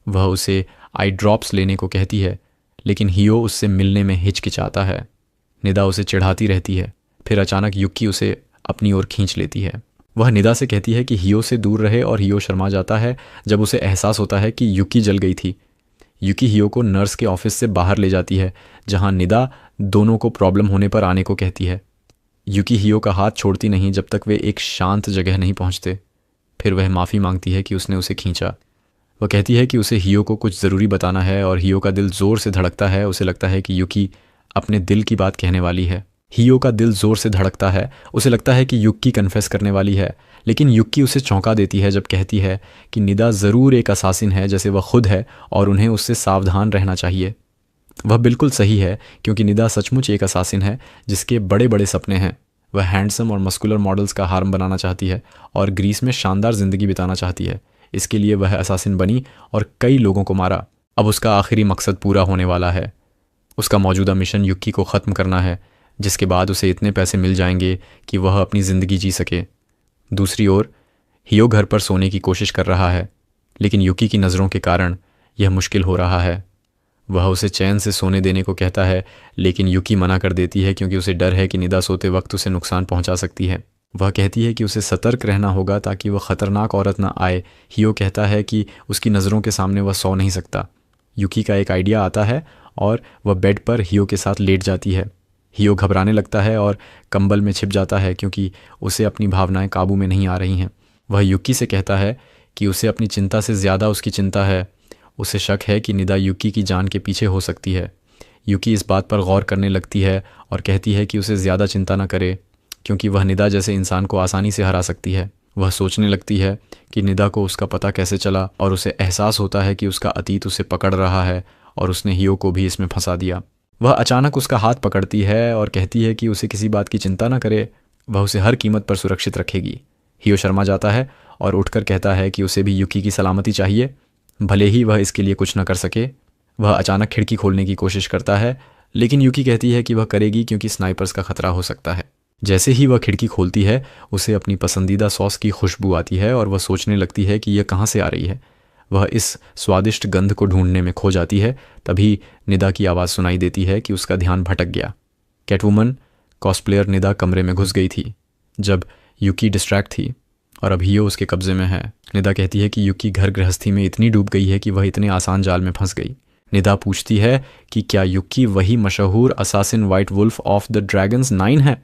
वह उसे आई ड्रॉप्स लेने को कहती है, लेकिन हियो उससे मिलने में हिचकिचाता है। निदा उसे चिढ़ाती रहती है। फिर अचानक युकी उसे अपनी ओर खींच लेती है। वह निदा से कहती है कि हियो से दूर रहे और हियो शर्मा जाता है जब उसे एहसास होता है कि युकी जल गई थी। युकी हियो को नर्स के ऑफिस से बाहर ले जाती है जहां निदा दोनों को प्रॉब्लम होने पर आने को कहती है। युकी हियो का हाथ छोड़ती नहीं जब तक वे एक शांत जगह नहीं पहुंचते। फिर वह माफ़ी मांगती है कि उसने उसे खींचा। वह कहती है कि उसे हियो को कुछ ज़रूरी बताना है और हियो का दिल ज़ोर से धड़कता है। उसे लगता है कि युकी अपने दिल की बात कहने वाली है। हियो का दिल ज़ोर से धड़कता है। उसे लगता है कि युकी कन्फेस करने वाली है, लेकिन युकी उसे चौंका देती है जब कहती है कि निदा ज़रूर एक असासिन है जैसे वह खुद है और उन्हें उससे सावधान रहना चाहिए। वह बिल्कुल सही है क्योंकि निदा सचमुच एक असासिन है जिसके बड़े बड़े सपने हैं। वह हैंडसम और मस्कुलर मॉडल्स का हार्म बनाना चाहती है और ग्रीस में शानदार ज़िंदगी बिताना चाहती है। इसके लिए वह असासिन बनी और कई लोगों को मारा। अब उसका आखिरी मकसद पूरा होने वाला है। उसका मौजूदा मिशन युकी को ख़त्म करना है, जिसके बाद उसे इतने पैसे मिल जाएंगे कि वह अपनी ज़िंदगी जी सके। दूसरी ओर हियो घर पर सोने की कोशिश कर रहा है, लेकिन युकी की नज़रों के कारण यह मुश्किल हो रहा है। वह उसे चैन से सोने देने को कहता है, लेकिन युकी मना कर देती है क्योंकि उसे डर है कि निदा सोते वक्त उसे नुकसान पहुंचा सकती है। वह कहती है कि उसे सतर्क रहना होगा ताकि वह ख़तरनाक औरत ना आए। हियो कहता है कि उसकी नज़रों के सामने वह सो नहीं सकता। युकी का एक आइडिया आता है और वह बेड पर हियो के साथ लेट जाती है। हियो घबराने लगता है और कंबल में छिप जाता है क्योंकि उसे अपनी भावनाएं काबू में नहीं आ रही हैं। वह युकी से कहता है कि उसे अपनी चिंता से ज़्यादा उसकी चिंता है। उसे शक है कि निदा युकी की जान के पीछे हो सकती है। युकी इस बात पर गौर करने लगती है और कहती है कि उसे ज़्यादा चिंता न करे क्योंकि वह निदा जैसे इंसान को आसानी से हरा सकती है। वह सोचने लगती है कि निदा को उसका पता कैसे चला और उसे एहसास होता है कि उसका अतीत उसे पकड़ रहा है और उसने हियो को भी इसमें फंसा दिया। वह अचानक उसका हाथ पकड़ती है और कहती है कि उसे किसी बात की चिंता न करे, वह उसे हर कीमत पर सुरक्षित रखेगी। हियो शर्मा जाता है और उठकर कहता है कि उसे भी युकी की सलामती चाहिए, भले ही वह इसके लिए कुछ न कर सके। वह अचानक खिड़की खोलने की कोशिश करता है, लेकिन युकी कहती है कि वह करेगी क्योंकि स्नाइपर्स का खतरा हो सकता है। जैसे ही वह खिड़की खोलती है उसे अपनी पसंदीदा सॉस की खुशबू आती है और वह सोचने लगती है कि यह कहाँ से आ रही है। वह इस स्वादिष्ट गंध को ढूंढने में खो जाती है। तभी निदा की आवाज़ सुनाई देती है कि उसका ध्यान भटक गया। कैटवुमन कॉस्प्लेयर निदा कमरे में घुस गई थी जब युकी डिस्ट्रैक्ट थी और अब हियो उसके कब्जे में है। निदा कहती है कि युकी घर गृहस्थी में इतनी डूब गई है कि वह इतने आसान जाल में फंस गई। निदा पूछती है कि क्या युकी वही मशहूर assassin white wolf of the dragons 9 है।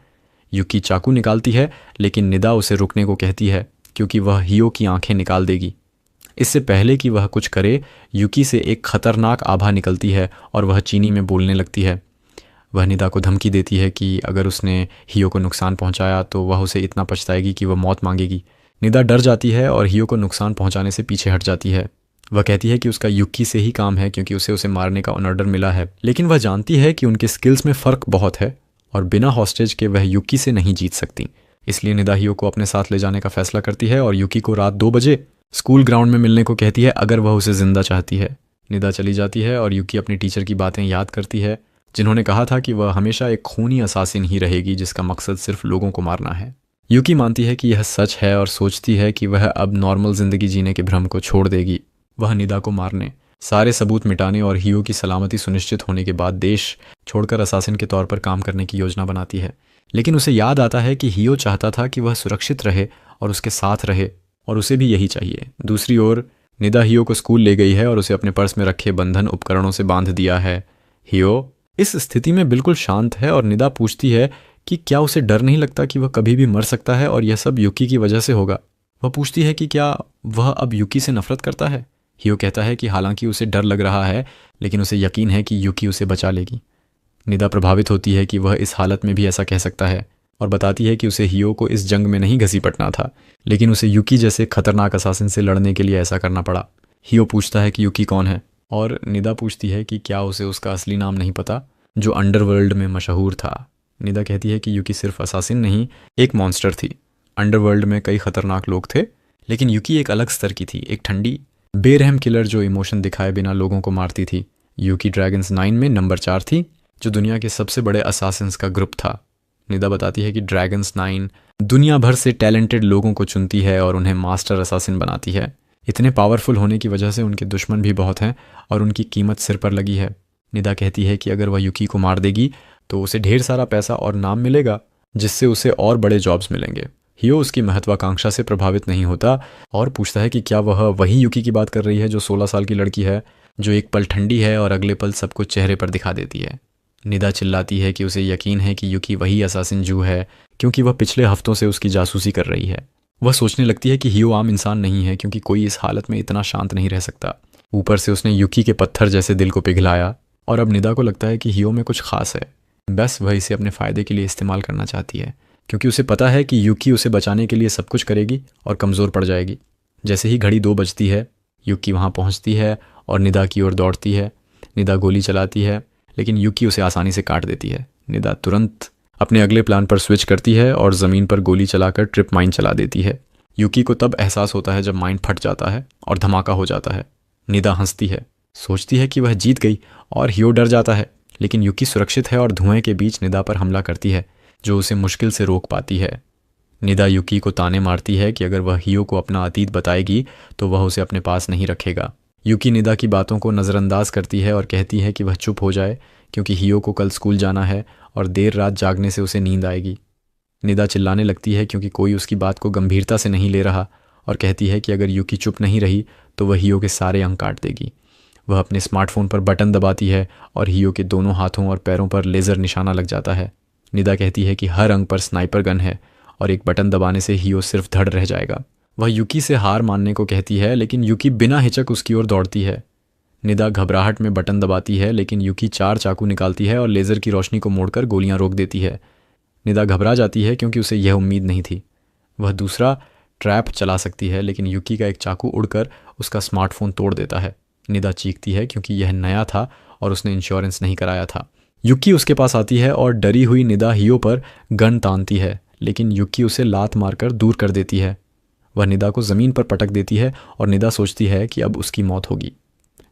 युकी चाकू निकालती है, लेकिन निदा उसे रुकने को कहती है क्योंकि वह हियो की आंखें निकाल देगी। इससे पहले कि वह कुछ करे, युकी से एक खतरनाक आभा निकलती है और वह चीनी में बोलने लगती है। वह निदा को धमकी देती है कि अगर उसने हियो को नुकसान पहुंचाया तो वह उसे इतना पछताएगी कि वह मौत मांगेगी। निदा डर जाती है और हियो को नुकसान पहुंचाने से पीछे हट जाती है। वह कहती है कि उसका युकी से ही काम है क्योंकि उसे मारने का ऑर्डर मिला है, लेकिन वह जानती है कि उनके स्किल्स में फ़र्क बहुत है और बिना हॉस्टेज के वह युकी से नहीं जीत सकती। इसलिए निदा हियो को अपने साथ ले जाने का फैसला करती है और युकी को रात 2 बजे स्कूल ग्राउंड में मिलने को कहती है अगर वह उसे जिंदा चाहती है। निदा चली जाती है और युकी अपनी टीचर की बातें याद करती है जिन्होंने कहा था कि वह हमेशा एक खूनी असासिन ही रहेगी जिसका मकसद सिर्फ लोगों को मारना है। युकी मानती है कि यह सच है और सोचती है कि वह अब नॉर्मल जिंदगी जीने के भ्रम को छोड़ देगी। वह निदा को मारने, सारे सबूत मिटाने और हियो की सलामती सुनिश्चित होने के बाद देश छोड़कर असासिन के तौर पर काम करने की योजना बनाती है। लेकिन उसे याद आता है कि हियो चाहता था कि वह सुरक्षित रहे और उसके साथ रहे और उसे भी यही चाहिए। दूसरी ओर निदा हियो को स्कूल ले गई है और उसे अपने पर्स में रखे बंधन उपकरणों से बांध दिया है। हियो इस स्थिति में बिल्कुल शांत है और निदा पूछती है कि क्या उसे डर नहीं लगता कि वह कभी भी मर सकता है और यह सब युकी की वजह से होगा। वह पूछती है कि क्या वह अब युकी से नफरत करता है। हियो कहता है कि हालांकि उसे डर लग रहा है लेकिन उसे यकीन है कि युकी उसे बचा लेगी। निदा प्रभावित होती है कि वह इस हालत में भी ऐसा कह सकता है और बताती है कि उसे हियो को इस जंग में नहीं घसीटना था, लेकिन उसे युकी जैसे खतरनाक असासिन से लड़ने के लिए ऐसा करना पड़ा। हियो पूछता है कि युकी कौन है और निदा पूछती है कि क्या उसे उसका असली नाम नहीं पता जो अंडरवर्ल्ड में मशहूर था। निदा कहती है कि युकी सिर्फ असासिन नहीं, एक मॉन्स्टर थी। अंडरवर्ल्ड में कई खतरनाक लोग थे, लेकिन युकी एक अलग स्तर की थी, एक ठंडी बेरहम किलर जो इमोशन दिखाए बिना लोगों को मारती थी। युकी ड्रैगन्स 9 में नंबर 4 थी, जो दुनिया के सबसे बड़े असासिन्स का ग्रुप था। निदा बताती है कि ड्रैगन्स 9 दुनिया भर से टैलेंटेड लोगों को चुनती है और उन्हें मास्टर असासिन बनाती है। इतने पावरफुल होने की वजह से उनके दुश्मन भी बहुत हैं और उनकी कीमत सिर पर लगी है। निदा कहती है कि अगर वह युकी को मार देगी तो उसे ढेर सारा पैसा और नाम मिलेगा, जिससे उसे और बड़े जॉब्स मिलेंगे। हियो उसकी महत्वाकांक्षा से प्रभावित नहीं होता और पूछता है कि क्या वह वही युकी की बात कर रही है जो 16 साल की लड़की है, जो एक पल ठंडी है और अगले पल सब कुछ चेहरे पर दिखा देती है। निदा चिल्लाती है कि उसे यकीन है कि युकी वही असासिन जू है क्योंकि वह पिछले हफ्तों से उसकी जासूसी कर रही है। वह सोचने लगती है कि हियो आम इंसान नहीं है क्योंकि कोई इस हालत में इतना शांत नहीं रह सकता। ऊपर से उसने युकी के पत्थर जैसे दिल को पिघलाया और अब निदा को लगता है कि हियो में कुछ खास है, बस वह इसे अपने फ़ायदे के लिए इस्तेमाल करना चाहती है क्योंकि उसे पता है कि युकी उसे बचाने के लिए सब कुछ करेगी और कमज़ोर पड़ जाएगी। जैसे ही घड़ी 2 बजती है, युकी वहाँ पहुँचती है और निदा की ओर दौड़ती है। निदा गोली चलाती है लेकिन युकी उसे आसानी से काट देती है। निदा तुरंत अपने अगले प्लान पर स्विच करती है और ज़मीन पर गोली चलाकर ट्रिप माइन चला देती है। युकी को तब एहसास होता है जब माइन फट जाता है और धमाका हो जाता है। निदा हंसती है, सोचती है कि वह जीत गई और हियो डर जाता है, लेकिन युकी सुरक्षित है और धुएं के बीच निदा पर हमला करती है जो उसे मुश्किल से रोक पाती है। निदा युकी को ताने मारती है कि अगर वह हियो को अपना अतीत बताएगी तो वह उसे अपने पास नहीं रखेगा। युकी निदा की बातों को नज़रअंदाज करती है और कहती है कि वह चुप हो जाए क्योंकि हियो को कल स्कूल जाना है और देर रात जागने से उसे नींद आएगी। निदा चिल्लाने लगती है क्योंकि कोई उसकी बात को गंभीरता से नहीं ले रहा और कहती है कि अगर युकी चुप नहीं रही तो वह हियो के सारे अंक काट देगी। वह अपने स्मार्टफोन पर बटन दबाती है और हियो के दोनों हाथों और पैरों पर लेज़र निशाना लग जाता है। निदा कहती है कि हर अंक पर स्नाइपर गन है और एक बटन दबाने से हियो सिर्फ धड़ रह जाएगा। वह युकी से हार मानने को कहती है लेकिन युकी बिना हिचक उसकी ओर दौड़ती है। निदा घबराहट में बटन दबाती है लेकिन युकी 4 चाकू निकालती है और लेज़र की रोशनी को मोड़कर गोलियां रोक देती है। निदा घबरा जाती है क्योंकि उसे यह उम्मीद नहीं थी। वह दूसरा ट्रैप चला सकती है लेकिन युकी का एक चाकू उड़कर उसका स्मार्टफोन तोड़ देता है। निदा चीखती है क्योंकि यह नया था और उसने इंश्योरेंस नहीं कराया था। युकी उसके पास आती है और डरी हुई निदा हियो पर गन तानती है लेकिन युकी उसे लात मारकर दूर कर देती है। वह निदा को ज़मीन पर पटक देती है और निदा सोचती है कि अब उसकी मौत होगी।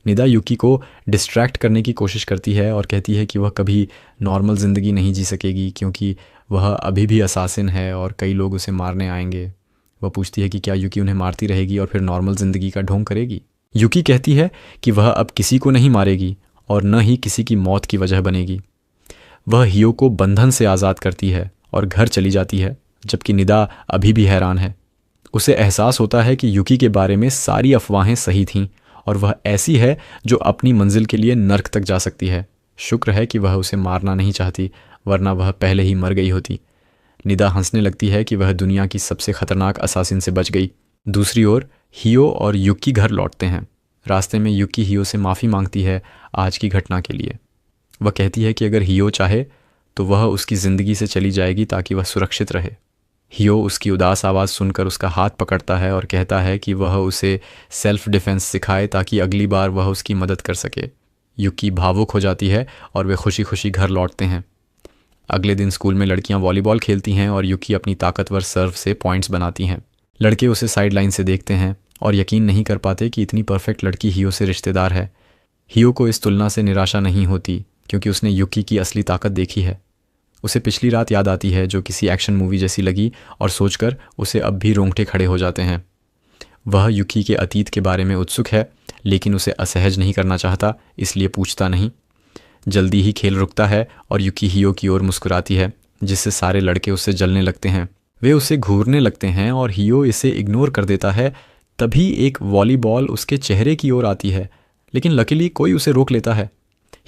निदा युकी को डिस्ट्रैक्ट करने की कोशिश करती है और कहती है कि वह कभी नॉर्मल ज़िंदगी नहीं जी सकेगी क्योंकि वह अभी भी असासिन है और कई लोग उसे मारने आएंगे। वह पूछती है कि क्या युकी उन्हें मारती रहेगी और फिर नॉर्मल ज़िंदगी का ढोंग करेगी। युकी कहती है कि वह अब किसी को नहीं मारेगी और न ही किसी की मौत की वजह बनेगी। वह हियो को बंधन से आज़ाद करती है और घर चली जाती है, जबकि निदा अभी भी हैरान है। उसे एहसास होता है कि युकी के बारे में सारी अफवाहें सही थीं और वह ऐसी है जो अपनी मंजिल के लिए नर्क तक जा सकती है। शुक्र है कि वह उसे मारना नहीं चाहती, वरना वह पहले ही मर गई होती। निदा हंसने लगती है कि वह दुनिया की सबसे खतरनाक असासिन से बच गई। दूसरी ओर हियो और युकी घर लौटते हैं। रास्ते में युकी हियो से माफ़ी मांगती है आज की घटना के लिए। वह कहती है कि अगर हियो चाहे तो वह उसकी ज़िंदगी से चली जाएगी ताकि वह सुरक्षित रहे। हियो उसकी उदास आवाज़ सुनकर उसका हाथ पकड़ता है और कहता है कि वह उसे सेल्फ डिफेंस सिखाए ताकि अगली बार वह उसकी मदद कर सके। युकी भावुक हो जाती है और वे खुशी खुशी घर लौटते हैं। अगले दिन स्कूल में लड़कियां वॉलीबॉल खेलती हैं और युकी अपनी ताकतवर सर्व से पॉइंट्स बनाती हैं। लड़के उसे साइड लाइन से देखते हैं और यकीन नहीं कर पाते कि इतनी परफेक्ट लड़की हियो से रिश्तेदार है। हियो को इस तुलना से निराशा नहीं होती क्योंकि उसने युकी की असली ताकत देखी है। उसे पिछली रात याद आती है जो किसी एक्शन मूवी जैसी लगी और सोचकर उसे अब भी रोंगटे खड़े हो जाते हैं। वह युकी के अतीत के बारे में उत्सुक है लेकिन उसे असहज नहीं करना चाहता, इसलिए पूछता नहीं। जल्दी ही खेल रुकता है और युकी हियो की ओर मुस्कुराती है जिससे सारे लड़के उससे जलने लगते हैं। वे उसे घूरने लगते हैं और हियो इसे इग्नोर कर देता है। तभी एक वॉलीबॉल उसके चेहरे की ओर आती है लेकिन लकीली कोई उसे रोक लेता है।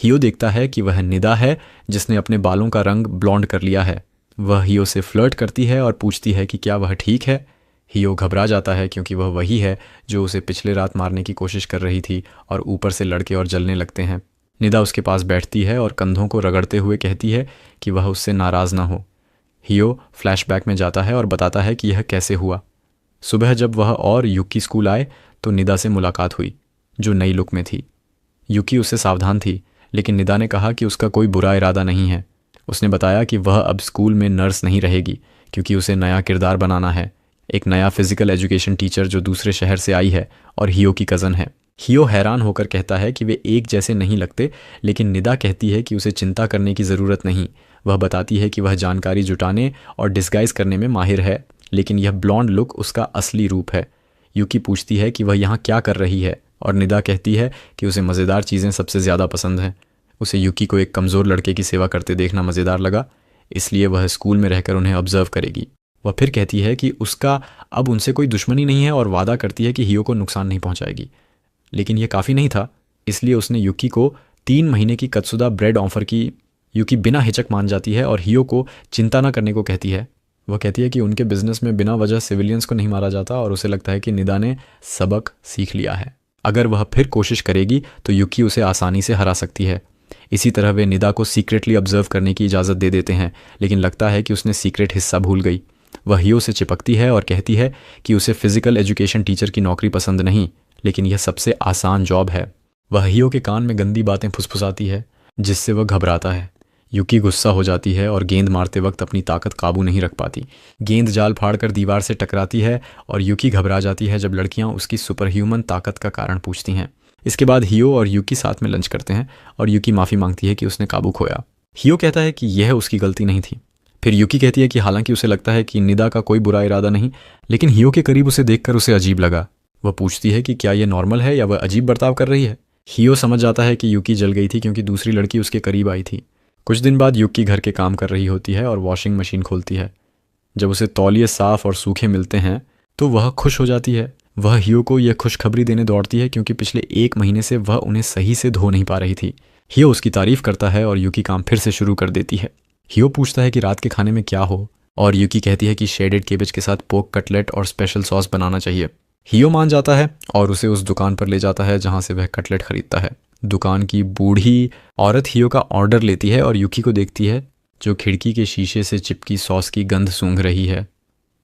हियो देखता है कि वह निदा है जिसने अपने बालों का रंग ब्लॉन्ड कर लिया है। वह हियो से फ्लर्ट करती है और पूछती है कि क्या वह ठीक है। हियो घबरा जाता है क्योंकि वह वही है जो उसे पिछले रात मारने की कोशिश कर रही थी और ऊपर से लड़के और जलने लगते हैं। निदा उसके पास बैठती है और कंधों को रगड़ते हुए कहती है कि वह उससे नाराज़ ना हो। हियो फ्लैशबैक में जाता है और बताता है कि यह कैसे हुआ। सुबह जब वह और युकी स्कूल आए तो निदा से मुलाकात हुई जो नई लुक में थी। युकी उससे सावधान थी लेकिन निदा ने कहा कि उसका कोई बुरा इरादा नहीं है। उसने बताया कि वह अब स्कूल में नर्स नहीं रहेगी क्योंकि उसे नया किरदार बनाना है, एक नया फिजिकल एजुकेशन टीचर जो दूसरे शहर से आई है और हियो की कज़न है। हियो हैरान होकर कहता है कि वे एक जैसे नहीं लगते, लेकिन निदा कहती है कि उसे चिंता करने की ज़रूरत नहीं। वह बताती है कि वह जानकारी जुटाने और डिस्गाइज करने में माहिर है, लेकिन यह ब्लॉन्ड लुक उसका असली रूप है। युकी पूछती है कि वह यहाँ क्या कर रही है और निदा कहती है कि उसे मज़ेदार चीज़ें सबसे ज़्यादा पसंद हैं। उसे युकी को एक कमज़ोर लड़के की सेवा करते देखना मज़ेदार लगा, इसलिए वह स्कूल में रहकर उन्हें ऑब्जर्व करेगी। वह फिर कहती है कि उसका अब उनसे कोई दुश्मनी नहीं है और वादा करती है कि हियो को नुकसान नहीं पहुंचाएगी। लेकिन यह काफ़ी नहीं था, इसलिए उसने युकी को 3 महीने की कत्सुदा ब्रेड ऑफर की। युकी बिना हिचक मान जाती है और हियो को चिंता न करने को कहती है। वह कहती है कि उनके बिजनेस में बिना वजह सिविलियंस को नहीं मारा जाता और उसे लगता है कि निदा ने सबक सीख लिया है। अगर वह फिर कोशिश करेगी तो युकी उसे आसानी से हरा सकती है। इसी तरह वे निदा को सीक्रेटली ऑब्जर्व करने की इजाज़त दे देते हैं, लेकिन लगता है कि उसने सीक्रेट हिस्सा भूल गई। वह हियो से चिपकती है और कहती है कि उसे फिजिकल एजुकेशन टीचर की नौकरी पसंद नहीं, लेकिन यह सबसे आसान जॉब है। वह हियो के कान में गंदी बातें फुसफुसाती है जिससे वह घबराता है। युकी गुस्सा हो जाती है और गेंद मारते वक्त अपनी ताकत काबू नहीं रख पाती। गेंद जाल फाड़कर दीवार से टकराती है और युकी घबरा जाती है जब लड़कियां उसकी सुपर ह्यूमन ताकत का कारण पूछती हैं। इसके बाद हियो और युकी साथ में लंच करते हैं और युकी माफ़ी मांगती है कि उसने काबू खोया। हियो कहता है कि यह उसकी गलती नहीं थी। फिर युकी कहती है कि हालांकि उसे लगता है कि निदा का कोई बुरा इरादा नहीं, लेकिन हियो के करीब उसे देखकर उसे अजीब लगा। वह पूछती है कि क्या यह नॉर्मल है या वह अजीब बर्ताव कर रही है। हियो समझ जाता है कि युकी जल गई थी क्योंकि दूसरी लड़की उसके करीब आई थी। कुछ दिन बाद युकी घर के काम कर रही होती है और वॉशिंग मशीन खोलती है। जब उसे तौलिए साफ और सूखे मिलते हैं तो वह खुश हो जाती है। वह हियो को यह खुशखबरी देने दौड़ती है क्योंकि पिछले 1 महीने से वह उन्हें सही से धो नहीं पा रही थी। हियो उसकी तारीफ करता है और युकी काम फिर से शुरू कर देती है। हियो पूछता है कि रात के खाने में क्या हो और युकी कहती है कि शेडेड केबेज के साथ पोक कटलेट और स्पेशल सॉस बनाना चाहिए। हियो मान जाता है और उसे उस दुकान पर ले जाता है जहां से वह कटलेट खरीदता है। दुकान की बूढ़ी औरत हियो का ऑर्डर लेती है और युकी को देखती है जो खिड़की के शीशे से चिपकी सॉस की गंध सूंघ रही है।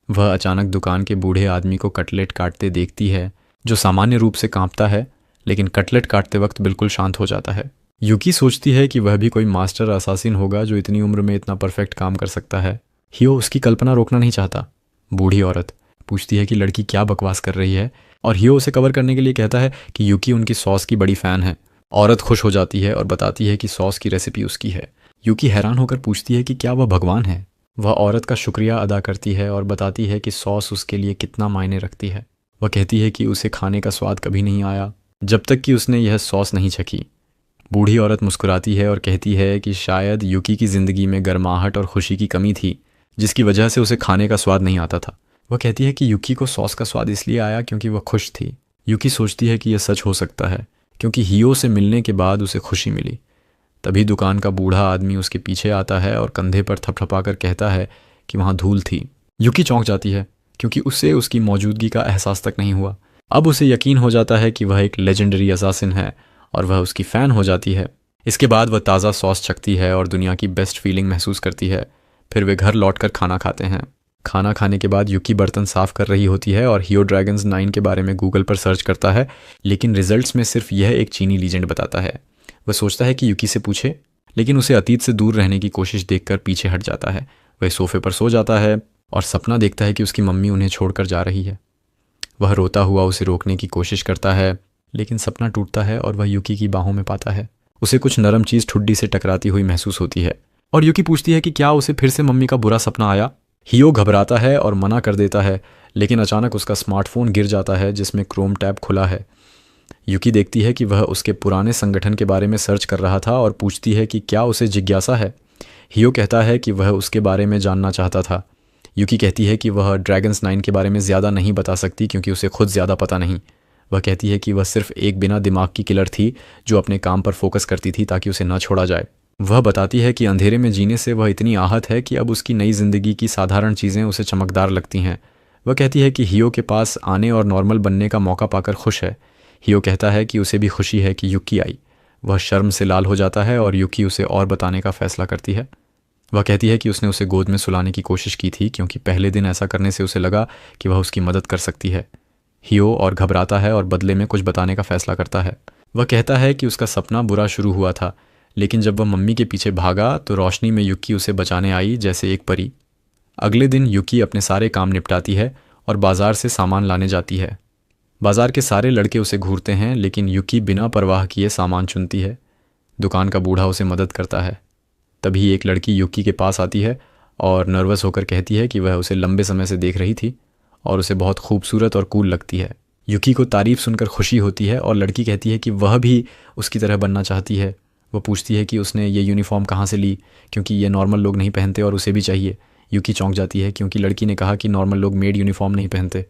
वह अचानक दुकान के बूढ़े आदमी को कटलेट काटते देखती है जो सामान्य रूप से कांपता है, लेकिन कटलेट काटते वक्त बिल्कुल शांत हो जाता है। युकी सोचती है कि वह भी कोई मास्टर असासिन होगा जो इतनी उम्र में इतना परफेक्ट काम कर सकता है। हियो उसकी कल्पना रोकना नहीं चाहता। बूढ़ी औरत पूछती है कि लड़की क्या बकवास कर रही है और हियो उसे कवर करने के लिए कहता है कि युकी उनकी सॉस की बड़ी फ़ैन है। औरत खुश हो जाती है और बताती है कि सॉस की रेसिपी उसकी है। युकी हैरान होकर पूछती है कि क्या वह भगवान है। वह औरत का शुक्रिया अदा करती है और बताती है कि सॉस उसके लिए कितना मायने रखती है। वह कहती है कि उसे खाने का स्वाद कभी नहीं आया जब तक कि उसने यह सॉस नहीं चखी। बूढ़ी औरत मुस्कुराती है और कहती है कि शायद युकी की ज़िंदगी में गर्माहट और खुशी की कमी थी जिसकी वजह से उसे खाने का स्वाद नहीं आता था। वह कहती है कि युकी को सॉस का स्वाद इसलिए आया क्योंकि वह खुश थी। युकी सोचती है कि यह सच हो सकता है क्योंकि हियो से मिलने के बाद उसे खुशी मिली। तभी दुकान का बूढ़ा आदमी उसके पीछे आता है और कंधे पर थपथपाकर कहता है कि वहाँ धूल थी। युकी चौंक जाती है क्योंकि उसे उसकी मौजूदगी का एहसास तक नहीं हुआ। अब उसे यकीन हो जाता है कि वह एक लेजेंडरी असासिन है और वह उसकी फ़ैन हो जाती है। इसके बाद वह ताज़ा सॉस चखती है और दुनिया की बेस्ट फीलिंग महसूस करती है। फिर वे घर लौटकर खाना खाते हैं। खाना खाने के बाद युकी बर्तन साफ कर रही होती है और हियो ड्रैगन्स 9 के बारे में गूगल पर सर्च करता है, लेकिन रिजल्ट्स में सिर्फ यह एक चीनी लीजेंड बताता है। वह सोचता है कि युकी से पूछे, लेकिन उसे अतीत से दूर रहने की कोशिश देखकर पीछे हट जाता है। वह सोफे पर सो जाता है और सपना देखता है कि उसकी मम्मी उन्हें छोड़कर जा रही है। वह रोता हुआ उसे रोकने की कोशिश करता है, लेकिन सपना टूटता है और वह युकी की बाहों में पाता है। उसे कुछ नरम चीज़ ठुड्डी से टकराती हुई महसूस होती है और युकी पूछती है कि क्या उसे फिर से मम्मी का बुरा सपना आया। हियो घबराता है और मना कर देता है, लेकिन अचानक उसका स्मार्टफोन गिर जाता है जिसमें क्रोम टैब खुला है। युकी देखती है कि वह उसके पुराने संगठन के बारे में सर्च कर रहा था और पूछती है कि क्या उसे जिज्ञासा है। हियो कहता है कि वह उसके बारे में जानना चाहता था। युकी कहती है कि वह ड्रैगन्स 9 के बारे में ज़्यादा नहीं बता सकती क्योंकि उसे खुद ज़्यादा पता नहीं। वह कहती है कि वह सिर्फ एक बिना दिमाग की किलर थी जो अपने काम पर फोकस करती थी ताकि उसे न छोड़ा जाए। वह बताती है कि अंधेरे में जीने से वह इतनी आहत है कि अब उसकी नई जिंदगी की साधारण चीज़ें उसे चमकदार लगती हैं। वह कहती है कि हियो के पास आने और नॉर्मल बनने का मौका पाकर खुश है। हियो कहता है कि उसे भी खुशी है कि युकी आई। वह शर्म से लाल हो जाता है और युकी उसे और बताने का फैसला करती है। वह कहती है कि उसने उसे गोद में सुलाने की कोशिश की थी क्योंकि पहले दिन ऐसा करने से उसे लगा कि वह उसकी मदद कर सकती है। हियो और घबराता है और बदले में कुछ बताने का फैसला करता है। वह कहता है कि उसका सपना बुरा शुरू हुआ था, लेकिन जब वह मम्मी के पीछे भागा तो रोशनी में युकी उसे बचाने आई जैसे एक परी। अगले दिन युकी अपने सारे काम निपटाती है और बाजार से सामान लाने जाती है। बाजार के सारे लड़के उसे घूरते हैं, लेकिन युकी बिना परवाह किए सामान चुनती है। दुकान का बूढ़ा उसे मदद करता है। तभी एक लड़की युकी के पास आती है और नर्वस होकर कहती है कि वह उसे लंबे समय से देख रही थी और उसे बहुत खूबसूरत और कूल लगती है। युकी को तारीफ सुनकर खुशी होती है और लड़की कहती है कि वह भी उसकी तरह बनना चाहती है। वह पूछती है कि उसने ये यूनिफॉर्म कहाँ से ली क्योंकि ये नॉर्मल लोग नहीं पहनते और उसे भी चाहिए। युकी चौंक जाती है क्योंकि लड़की ने कहा कि नॉर्मल लोग मेड यूनिफॉर्म नहीं पहनते।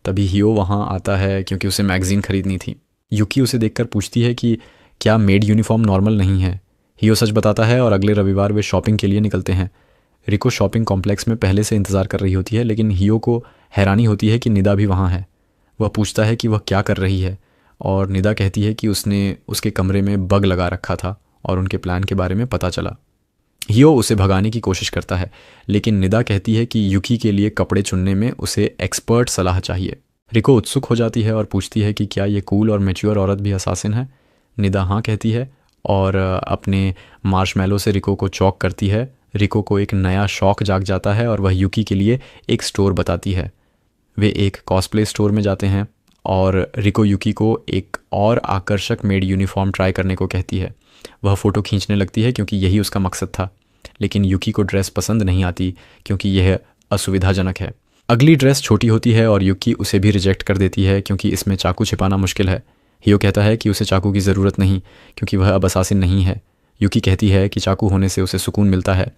तभी हियो वहाँ आता है क्योंकि उसे मैगज़ीन खरीदनी थी। युकी उसे देखकर पूछती है कि क्या मेड यूनिफॉर्म नॉर्मल नहीं है। हियो सच बताता है और अगले रविवार वे शॉपिंग के लिए निकलते हैं। रिको शॉपिंग कॉम्प्लेक्स में पहले से इंतज़ार कर रही होती है, लेकिन हियो को हैरानी होती है कि निदा भी वहाँ है। वह पूछता है कि वह क्या कर रही है और निदा कहती है कि उसने उसके कमरे में बग लगा रखा था और उनके प्लान के बारे में पता चला। हियो उसे भगाने की कोशिश करता है, लेकिन निदा कहती है कि युकी के लिए कपड़े चुनने में उसे एक्सपर्ट सलाह चाहिए। रिको उत्सुक हो जाती है और पूछती है कि क्या ये कूल और मैच्योर औरत भी असासिन है। निदा हाँ कहती है और अपने मार्शमैलो से रिको को चौक करती है। रिको को एक नया शौक जाग जाता है और वह युकी के लिए एक स्टोर बताती है। वे एक कॉस्प्ले स्टोर में जाते हैं और रिको युकी को एक और आकर्षक मेड यूनिफॉर्म ट्राई करने को कहती है। वह फ़ोटो खींचने लगती है क्योंकि यही उसका मकसद था, लेकिन युकी को ड्रेस पसंद नहीं आती क्योंकि यह असुविधाजनक है। अगली ड्रेस छोटी होती है और युकी उसे भी रिजेक्ट कर देती है क्योंकि इसमें चाकू छिपाना मुश्किल है। हियो कहता है कि उसे चाकू की ज़रूरत नहीं क्योंकि वह अब असासिन नहीं है। युकी कहती है कि चाकू होने से उसे सुकून मिलता है।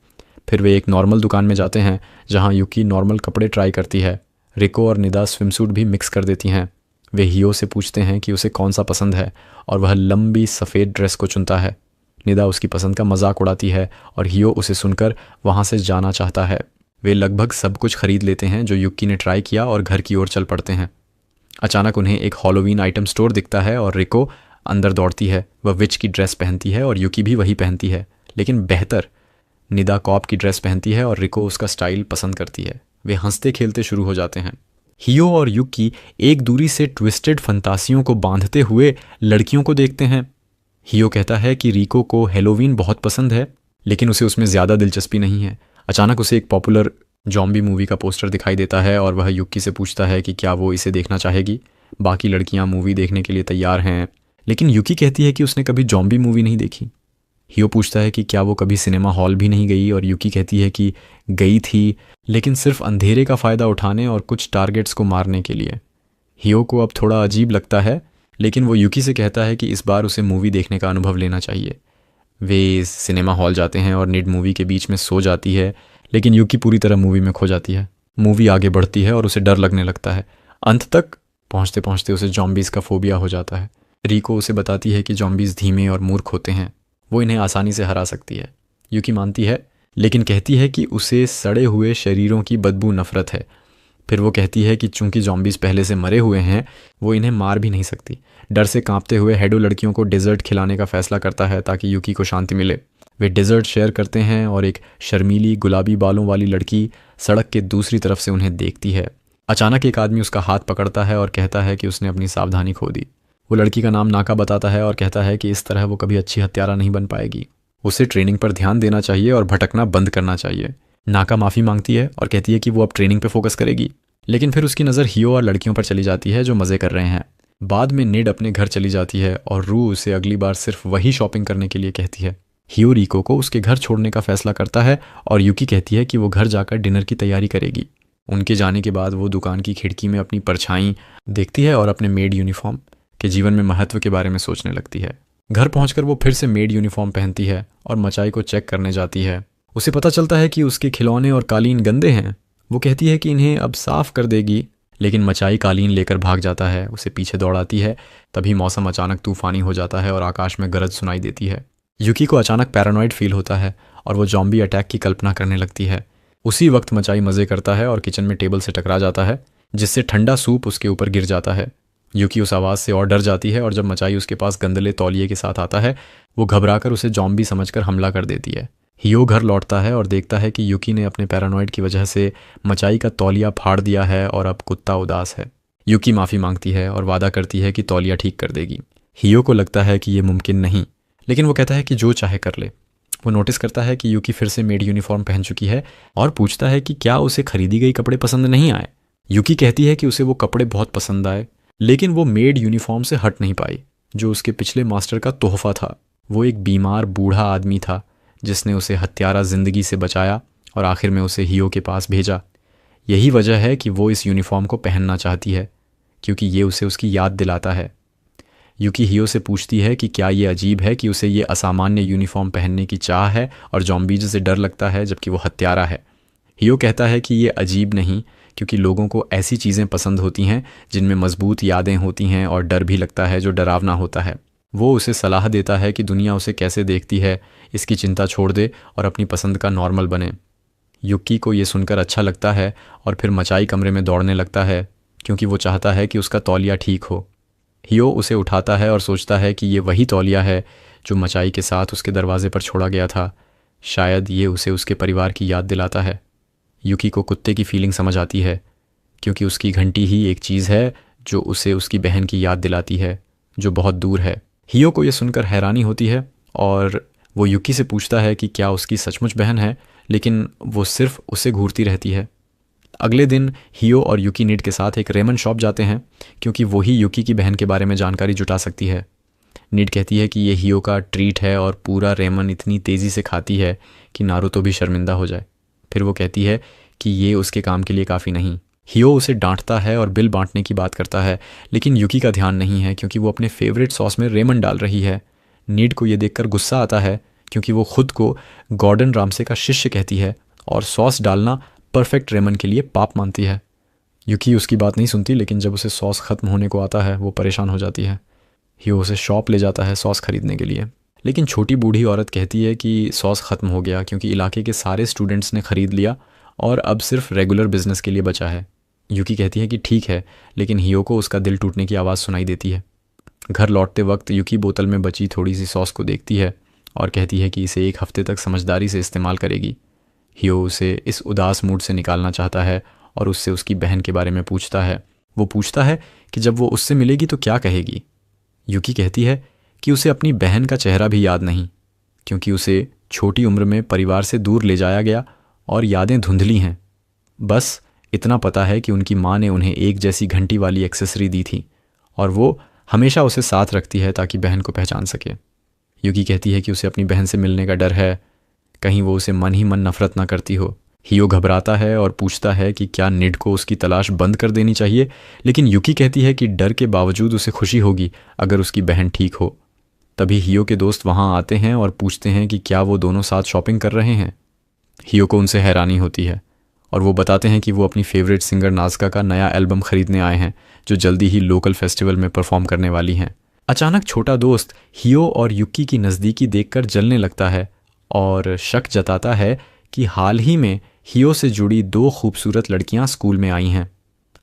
फिर वे एक नॉर्मल दुकान में जाते हैं जहां युकी नॉर्मल कपड़े ट्राई करती है। रिको और निदा स्विमसूट भी मिक्स कर देती हैं। वे हियो से पूछते हैं कि उसे कौन सा पसंद है और वह लंबी सफ़ेद ड्रेस को चुनता है। निदा उसकी पसंद का मजाक उड़ाती है और हियो उसे सुनकर वहाँ से जाना चाहता है। वे लगभग सब कुछ खरीद लेते हैं जो युकी ने ट्राई किया और घर की ओर चल पड़ते हैं। अचानक उन्हें एक हॉलोवीन आइटम स्टोर दिखता है और रिको अंदर दौड़ती है। वह विच की ड्रेस पहनती है और युकी भी वही पहनती है, लेकिन बेहतर। निदा कॉप की ड्रेस पहनती है और रिको उसका स्टाइल पसंद करती है। वे हंसते खेलते शुरू हो जाते हैं। हियो और युकी एक दूरी से ट्विस्टेड फंतासियों को बांधते हुए लड़कियों को देखते हैं। हियो कहता है कि रिको को हेलोवीन बहुत पसंद है, लेकिन उसे उसमें ज़्यादा दिलचस्पी नहीं है। अचानक उसे एक पॉपुलर जॉम्बी मूवी का पोस्टर दिखाई देता है और वह युकी से पूछता है कि क्या वो इसे देखना चाहेगी। बाकी लड़कियां मूवी देखने के लिए तैयार हैं, लेकिन युकी कहती है कि उसने कभी जॉम्बी मूवी नहीं देखी। हियो पूछता है कि क्या वो कभी सिनेमा हॉल भी नहीं गई और युकी कहती है कि गई थी, लेकिन सिर्फ अंधेरे का फ़ायदा उठाने और कुछ टारगेट्स को मारने के लिए। हियो को अब थोड़ा अजीब लगता है, लेकिन वो युकी से कहता है कि इस बार उसे मूवी देखने का अनुभव लेना चाहिए। वे सिनेमा हॉल जाते हैं और निड मूवी के बीच में सो जाती है, लेकिन युकी पूरी तरह मूवी में खो जाती है। मूवी आगे बढ़ती है और उसे डर लगने लगता है। अंत तक पहुंचते पहुंचते उसे जॉम्बीज़ का फोबिया हो जाता है। रिको उसे बताती है कि जॉम्बीज़ धीमे और मूर्ख होते हैं, वो इन्हें आसानी से हरा सकती है। यूकी मानती है, लेकिन कहती है कि उसे सड़े हुए शरीरों की बदबू नफरत है। फिर वो कहती है कि चूंकि जॉम्बीज़ पहले से मरे हुए हैं, वो इन्हें मार भी नहीं सकती। डर से कांपते हुए हेडो लड़कियों को डेजर्ट खिलाने का फैसला करता है ताकि यूकी को शांति मिले। वे डेजर्ट शेयर करते हैं और एक शर्मीली गुलाबी बालों वाली लड़की सड़क के दूसरी तरफ से उन्हें देखती है। अचानक एक आदमी उसका हाथ पकड़ता है और कहता है कि उसने अपनी सावधानी खो दी। वो लड़की का नाम नाका बताता है और कहता है कि इस तरह वो कभी अच्छी हत्यारा नहीं बन पाएगी। उसे ट्रेनिंग पर ध्यान देना चाहिए और भटकना बंद करना चाहिए। नाका माफ़ी मांगती है और कहती है कि वो अब ट्रेनिंग पे फोकस करेगी, लेकिन फिर उसकी नज़र हियो और लड़कियों पर चली जाती है जो मज़े कर रहे हैं। बाद में निड अपने घर चली जाती है और रू उसे अगली बार सिर्फ वही शॉपिंग करने के लिए कहती है। हियो रिको को उसके घर छोड़ने का फैसला करता है और यूकी कहती है कि वो घर जाकर डिनर की तैयारी करेगी। उनके जाने के बाद वो दुकान की खिड़की में अपनी परछाई देखती है और अपने मेड यूनिफॉर्म के जीवन में महत्व के बारे में सोचने लगती है। घर पहुंचकर वो फिर से मेड यूनिफॉर्म पहनती है और मचाई को चेक करने जाती है। उसे पता चलता है कि उसके खिलौने और कालीन गंदे हैं। वो कहती है कि इन्हें अब साफ कर देगी, लेकिन मचाई कालीन लेकर भाग जाता है, उसे पीछे दौड़ाती है। तभी मौसम अचानक तूफानी हो जाता है और आकाश में गरज सुनाई देती है। यूकी को अचानक पैरानॉइड फील होता है और वो जॉम्बी अटैक की कल्पना करने लगती है। उसी वक्त मचाई मज़े करता है और किचन में टेबल से टकरा जाता है, जिससे ठंडा सूप उसके ऊपर गिर जाता है। यूकी उस आवाज़ से और डर जाती है और जब मचाई उसके पास गंदले तौलिए के साथ आता है, वो घबराकर उसे जॉम्बी समझकर हमला कर देती है। हियो घर लौटता है और देखता है कि यूकी ने अपने पैरानॉइड की वजह से मचाई का तौलिया फाड़ दिया है और अब कुत्ता उदास है। यूकी माफ़ी मांगती है और वादा करती है कि तौलिया ठीक कर देगी। हियो को लगता है कि ये मुमकिन नहीं, लेकिन वो कहता है कि जो चाहे कर ले। वो नोटिस करता है कि यूकी फिर से मेड यूनिफॉर्म पहन चुकी है और पूछता है कि क्या उसे खरीदी गई कपड़े पसंद नहीं आए। यूकी कहती है कि उसे वो कपड़े बहुत पसंद आए, लेकिन वो मेड यूनिफॉर्म से हट नहीं पाई जो उसके पिछले मास्टर का तोहफा था। वो एक बीमार बूढ़ा आदमी था जिसने उसे हत्यारा जिंदगी से बचाया और आखिर में उसे हियो के पास भेजा। यही वजह है कि वो इस यूनिफॉर्म को पहनना चाहती है, क्योंकि ये उसे उसकी याद दिलाता है। यूकी हियो से पूछती है कि क्या ये अजीब है कि उसे ये असामान्य यूनिफॉर्म पहनने की चाह है और जॉम्बीज से डर लगता है जबकि वो हत्यारा है। हियो कहता है कि ये अजीब नहीं, क्योंकि लोगों को ऐसी चीज़ें पसंद होती हैं जिनमें मजबूत यादें होती हैं और डर भी लगता है जो डरावना होता है। वो उसे सलाह देता है कि दुनिया उसे कैसे देखती है इसकी चिंता छोड़ दे और अपनी पसंद का नॉर्मल बने। यूकी को ये सुनकर अच्छा लगता है और फिर मचाई कमरे में दौड़ने लगता है, क्योंकि वो चाहता है कि उसका तौलिया ठीक हो। हियो उसे उठाता है और सोचता है कि ये वही तौलिया है जो मचाई के साथ उसके दरवाजे पर छोड़ा गया था। शायद ये उसे उसके परिवार की याद दिलाता है। यूकी को कुत्ते की फीलिंग समझ आती है, क्योंकि उसकी घंटी ही एक चीज़ है जो उसे उसकी बहन की याद दिलाती है जो बहुत दूर है। हियो को यह सुनकर हैरानी होती है और वो यूकी से पूछता है कि क्या उसकी सचमुच बहन है, लेकिन वो सिर्फ उसे घूरती रहती है। अगले दिन हियो और यूकी निड के साथ एक रेमन शॉप जाते हैं, क्योंकि वही यूकी की बहन के बारे में जानकारी जुटा सकती है। निड कहती है कि ये हियो का ट्रीट है और पूरा रेमन इतनी तेज़ी से खाती है कि नारुतो भी शर्मिंदा हो जाए। फिर वो कहती है कि ये उसके काम के लिए काफ़ी नहीं। हियो उसे डांटता है और बिल बांटने की बात करता है, लेकिन यूकी का ध्यान नहीं है क्योंकि वो अपने फेवरेट सॉस में रेमन डाल रही है। निड को ये देखकर गुस्सा आता है, क्योंकि वो खुद को गॉर्डन रामसे का शिष्य कहती है और सॉस डालना परफेक्ट रेमन के लिए पाप मानती है। यूकी उसकी बात नहीं सुनती, लेकिन जब उसे सॉस ख़त्म होने को आता है वो परेशान हो जाती है। हियो उसे शॉप ले जाता है सॉस खरीदने के लिए, लेकिन छोटी बूढ़ी औरत कहती है कि सॉस ख़त्म हो गया क्योंकि इलाके के सारे स्टूडेंट्स ने ख़रीद लिया और अब सिर्फ रेगुलर बिजनेस के लिए बचा है। यूकी कहती है कि ठीक है, लेकिन हियो को उसका दिल टूटने की आवाज़ सुनाई देती है। घर लौटते वक्त यूकी बोतल में बची थोड़ी सी सॉस को देखती है और कहती है कि इसे एक हफ्ते तक समझदारी से इस्तेमाल करेगी। हियो उसे इस उदास मूड से निकालना चाहता है और उससे उसकी बहन के बारे में पूछता है। वो पूछता है कि जब वो उससे मिलेगी तो क्या कहेगी। यूकी कहती है कि उसे अपनी बहन का चेहरा भी याद नहीं, क्योंकि उसे छोटी उम्र में परिवार से दूर ले जाया गया और यादें धुंधली हैं। बस इतना पता है कि उनकी माँ ने उन्हें एक जैसी घंटी वाली एक्सेसरी दी थी और वो हमेशा उसे साथ रखती है ताकि बहन को पहचान सके। यूकी कहती है कि उसे अपनी बहन से मिलने का डर है, कहीं वो उसे मन ही मन नफरत ना करती हो। हियो घबराता है और पूछता है कि क्या निड को उसकी तलाश बंद कर देनी चाहिए, लेकिन यूकी कहती है कि डर के बावजूद उसे खुशी होगी अगर उसकी बहन ठीक हो। तभी हियो के दोस्त वहाँ आते हैं और पूछते हैं कि क्या वो दोनों साथ शॉपिंग कर रहे हैं। हियो को उनसे हैरानी होती है। और वो बताते हैं कि वो अपनी फेवरेट सिंगर नाज़का का नया एल्बम खरीदने आए हैं जो जल्दी ही लोकल फेस्टिवल में परफॉर्म करने वाली हैं। अचानक छोटा दोस्त हियो और युकी की नज़दीकी देखकर जलने लगता है और शक जताता है कि हाल ही में हियो से जुड़ी 2 खूबसूरत लड़कियां स्कूल में आई हैं।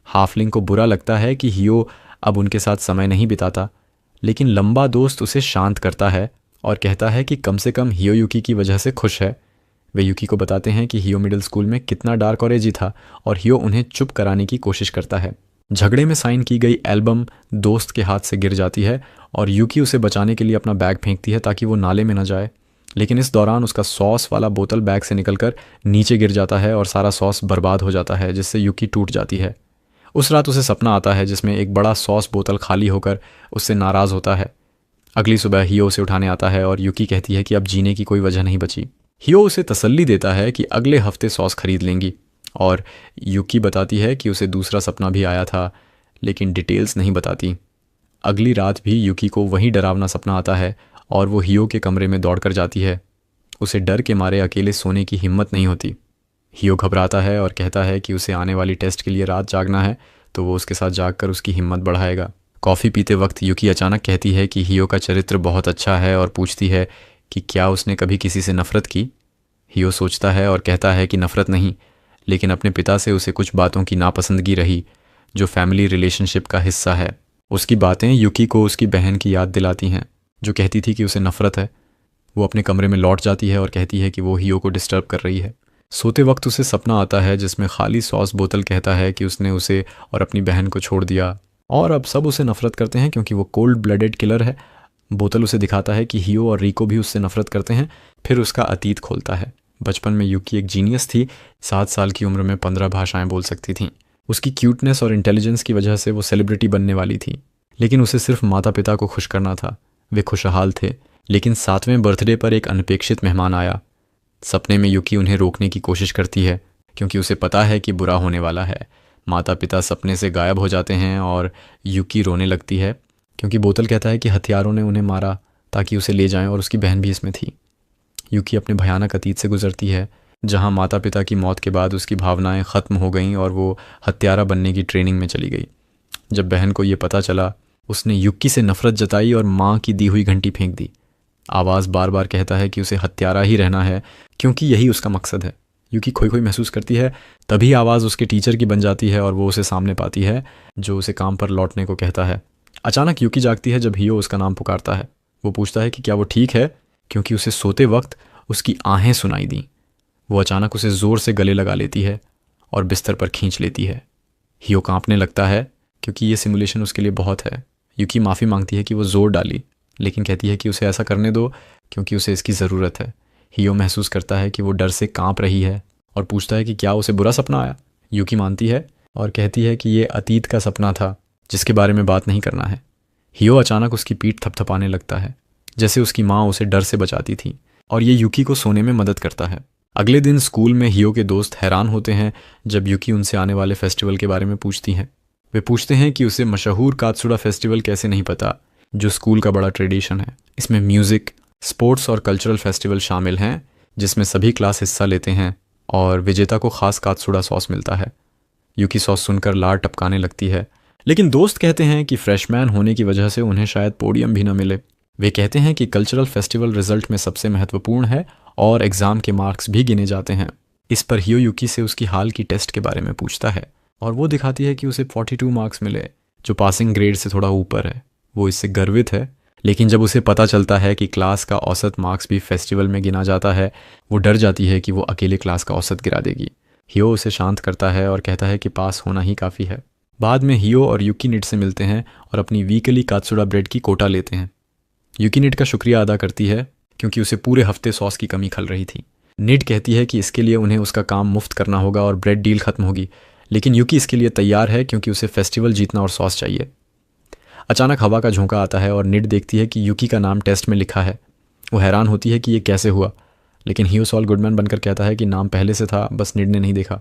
हाफलिंग को बुरा लगता है कि हियो अब उनके साथ समय नहीं बिताता, लेकिन लंबा दोस्त उसे शांत करता है और कहता है कि कम से कम हियो युकी की वजह से खुश है। वे युकी को बताते हैं कि हियो मिडिल स्कूल में कितना डार्क और एजी था और हियो उन्हें चुप कराने की कोशिश करता है। झगड़े में साइन की गई एल्बम दोस्त के हाथ से गिर जाती है और युकी उसे बचाने के लिए अपना बैग फेंकती है ताकि वो नाले में न जाए, लेकिन इस दौरान उसका सॉस वाला बोतल बैग से निकलकर नीचे गिर जाता है और सारा सॉस बर्बाद हो जाता है, जिससे युकी टूट जाती है। उस रात उसे सपना आता है जिसमें एक बड़ा सॉस बोतल खाली होकर उससे नाराज़ होता है। अगली सुबह हियो उसे उठाने आता है और युकी कहती है कि अब जीने की कोई वजह नहीं बची। हियो उसे तसल्ली देता है कि अगले हफ्ते सॉस खरीद लेंगी और युकी बताती है कि उसे दूसरा सपना भी आया था, लेकिन डिटेल्स नहीं बताती। अगली रात भी युकी को वही डरावना सपना आता है और वो हियो के कमरे में दौड़कर जाती है। उसे डर के मारे अकेले सोने की हिम्मत नहीं होती। हियो घबराता है और कहता है कि उसे आने वाली टेस्ट के लिए रात जागना है, तो वो उसके साथ जागकर उसकी हिम्मत बढ़ाएगा। कॉफ़ी पीते वक्त युकी अचानक कहती है कि हियो का चरित्र बहुत अच्छा है और पूछती है कि क्या उसने कभी किसी से नफ़रत की। हियो सोचता है और कहता है कि नफ़रत नहीं, लेकिन अपने पिता से उसे कुछ बातों की नापसंदगी रही जो फैमिली रिलेशनशिप का हिस्सा है। उसकी बातें युकी को उसकी बहन की याद दिलाती हैं जो कहती थी कि उसे नफ़रत है। वो अपने कमरे में लौट जाती है और कहती है कि वो हियो को डिस्टर्ब कर रही है। सोते वक्त उसे सपना आता है जिसमें खाली सॉस बोतल कहता है कि उसने उसे और अपनी बहन को छोड़ दिया और अब सब उसे नफ़रत करते हैं क्योंकि वो कोल्ड ब्लडेड किलर है। बोतल उसे दिखाता है कि हियो और रिको भी उससे नफ़रत करते हैं। फिर उसका अतीत खोलता है। बचपन में युकी एक जीनियस थी। 7 साल की उम्र में 15 भाषाएं बोल सकती थी। उसकी क्यूटनेस और इंटेलिजेंस की वजह से वो सेलिब्रिटी बनने वाली थी, लेकिन उसे सिर्फ माता पिता को खुश करना था। वे खुशहाल थे, लेकिन 7वें बर्थडे पर एक अनपेक्षित मेहमान आया। सपने में युकी उन्हें रोकने की कोशिश करती है क्योंकि उसे पता है कि बुरा होने वाला है। माता पिता सपने से गायब हो जाते हैं और युकी रोने लगती है क्योंकि बोतल कहता है कि हथियारों ने उन्हें मारा ताकि उसे ले जाएं और उसकी बहन भी इसमें थी। युकी अपने भयानक अतीत से गुजरती है जहां माता पिता की मौत के बाद उसकी भावनाएं ख़त्म हो गईं और वो हत्यारा बनने की ट्रेनिंग में चली गई। जब बहन को ये पता चला, उसने युकी से नफ़रत जताई और माँ की दी हुई घंटी फेंक दी। आवाज़ बार बार कहता है कि उसे हत्यारा ही रहना है क्योंकि यही उसका मकसद है। युकी खोई खोई महसूस करती है। तभी आवाज़ उसके टीचर की बन जाती है और वो उसे सामने पाती है जो उसे काम पर लौटने को कहता है। अचानक युकी जागती है जब हियो उसका नाम पुकारता है। वो पूछता है कि क्या वो ठीक है, क्योंकि उसे सोते वक्त उसकी आहें सुनाई दी। वो अचानक उसे ज़ोर से गले लगा लेती है और बिस्तर पर खींच लेती है। हियो कांपने लगता है क्योंकि ये सिमुलेशन उसके लिए बहुत है। युकी माफ़ी मांगती है कि वो ज़ोर डाली, लेकिन कहती है कि उसे ऐसा करने दो क्योंकि उसे इसकी ज़रूरत है। हियो महसूस करता है कि वो डर से कांप रही है और पूछता है कि क्या उसे बुरा सपना आया। युकी मानती है और कहती है कि ये अतीत का सपना था जिसके बारे में बात नहीं करना है। हियो अचानक उसकी पीठ थपथपाने लगता है जैसे उसकी माँ उसे डर से बचाती थी और ये युकी को सोने में मदद करता है। अगले दिन स्कूल में हियो के दोस्त हैरान होते हैं जब युकी उनसे आने वाले फेस्टिवल के बारे में पूछती हैं। वे पूछते हैं कि उसे मशहूर कात्सुडा फेस्टिवल कैसे नहीं पता, जो स्कूल का बड़ा ट्रेडिशन है। इसमें म्यूज़िक, स्पोर्ट्स और कल्चरल फेस्टिवल शामिल हैं जिसमें सभी क्लास हिस्सा लेते हैं और विजेता को खास कात्सुडा सॉस मिलता है। युकी सॉस सुनकर लार टपकाने लगती है, लेकिन दोस्त कहते हैं कि फ्रेशमैन होने की वजह से उन्हें शायद पोडियम भी न मिले। वे कहते हैं कि कल्चरल फेस्टिवल रिजल्ट में सबसे महत्वपूर्ण है और एग्ज़ाम के मार्क्स भी गिने जाते हैं। इस पर हियो युकी से उसकी हाल की टेस्ट के बारे में पूछता है और वो दिखाती है कि उसे 42 मार्क्स मिले, जो पासिंग ग्रेड से थोड़ा ऊपर है। वो इससे गर्वित है, लेकिन जब उसे पता चलता है कि क्लास का औसत मार्क्स भी फेस्टिवल में गिना जाता है, वो डर जाती है कि वो अकेले क्लास का औसत गिरा देगी। हियो उसे शांत करता है और कहता है कि पास होना ही काफ़ी है। बाद में हियो और युकी निट से मिलते हैं और अपनी वीकली कात्सुडा ब्रेड की कोटा लेते हैं। युकी निट का शुक्रिया अदा करती है क्योंकि उसे पूरे हफ्ते सॉस की कमी खल रही थी। निट कहती है कि इसके लिए उन्हें उसका काम मुफ्त करना होगा और ब्रेड डील खत्म होगी, लेकिन युकी इसके लिए तैयार है क्योंकि उसे फेस्टिवल जीतना और सॉस चाहिए। अचानक हवा का झोंका आता है और निट देखती है कि युकी का नाम टेस्ट में लिखा है। वो हैरान होती है कि ये कैसे हुआ, लेकिन हियो सॉल गुडमैन बनकर कहता है कि नाम पहले से था, बस निट ने नहीं देखा।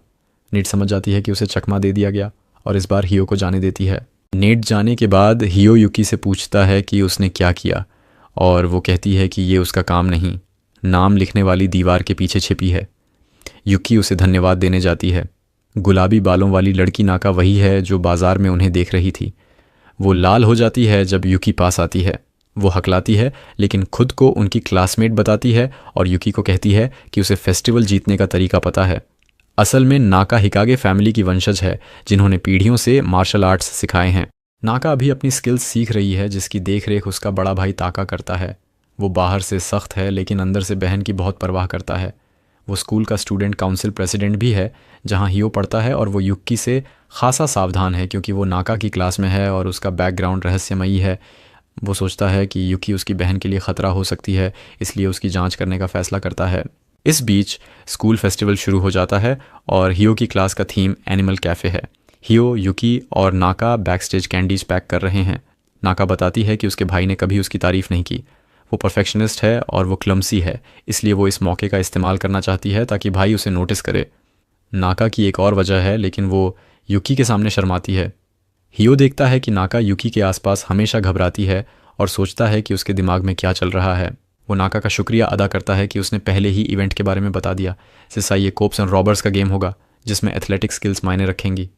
निट समझ जाती है कि उसे चकमा दे दिया गया और इस बार हियो को जाने देती है। निट जाने के बाद हियो युकी से पूछता है कि उसने क्या किया और वो कहती है कि ये उसका काम नहीं, नाम लिखने वाली दीवार के पीछे छिपी है। युकी उसे धन्यवाद देने जाती है गुलाबी बालों वाली लड़की नाका वही है जो बाजार में उन्हें देख रही थी। वो लाल हो जाती है जब यूकी पास आती है। वो हकलाती है लेकिन खुद को उनकी क्लासमेट बताती है और यूकी को कहती है कि उसे फेस्टिवल जीतने का तरीका पता है। असल में नाका हिकागे फैमिली की वंशज है जिन्होंने पीढ़ियों से मार्शल आर्ट्स सिखाए हैं। नाका अभी अपनी स्किल्स सीख रही है जिसकी देखरेख उसका बड़ा भाई ताका करता है। वो बाहर से सख्त है लेकिन अंदर से बहन की बहुत परवाह करता है। वो स्कूल का स्टूडेंट काउंसिल प्रेसिडेंट भी है जहाँ हियो पढ़ता है और वो युक्की से खासा सावधान है क्योंकि वो नाका की क्लास में है और उसका बैकग्राउंड रहस्यमयी है। वो सोचता है कि युकी उसकी बहन के लिए ख़तरा हो सकती है, इसलिए उसकी जांच करने का फ़ैसला करता है। इस बीच स्कूल फेस्टिवल शुरू हो जाता है और हियो की क्लास का थीम एनिमल कैफ़े है। हियो, युकी और नाका बैकस्टेज कैंडीज पैक कर रहे हैं। नाका बताती है कि उसके भाई ने कभी उसकी तारीफ़ नहीं की। वो परफेक्शनिस्ट है और वो क्लमसी है, इसलिए वो इस मौके का इस्तेमाल करना चाहती है ताकि भाई उसे नोटिस करे। नाका की एक और वजह है लेकिन वो युकी के सामने शर्माती है। हियो देखता है कि नाका युकी के आसपास हमेशा घबराती है और सोचता है कि उसके दिमाग में क्या चल रहा है। वो नाका का शुक्रिया अदा करता है कि उसने पहले ही इवेंट के बारे में बता दिया। सिस्सा, ये कोप्स एंड रॉबर्स का गेम होगा जिसमें एथलेटिक स्किल्स मायने रखेंगी।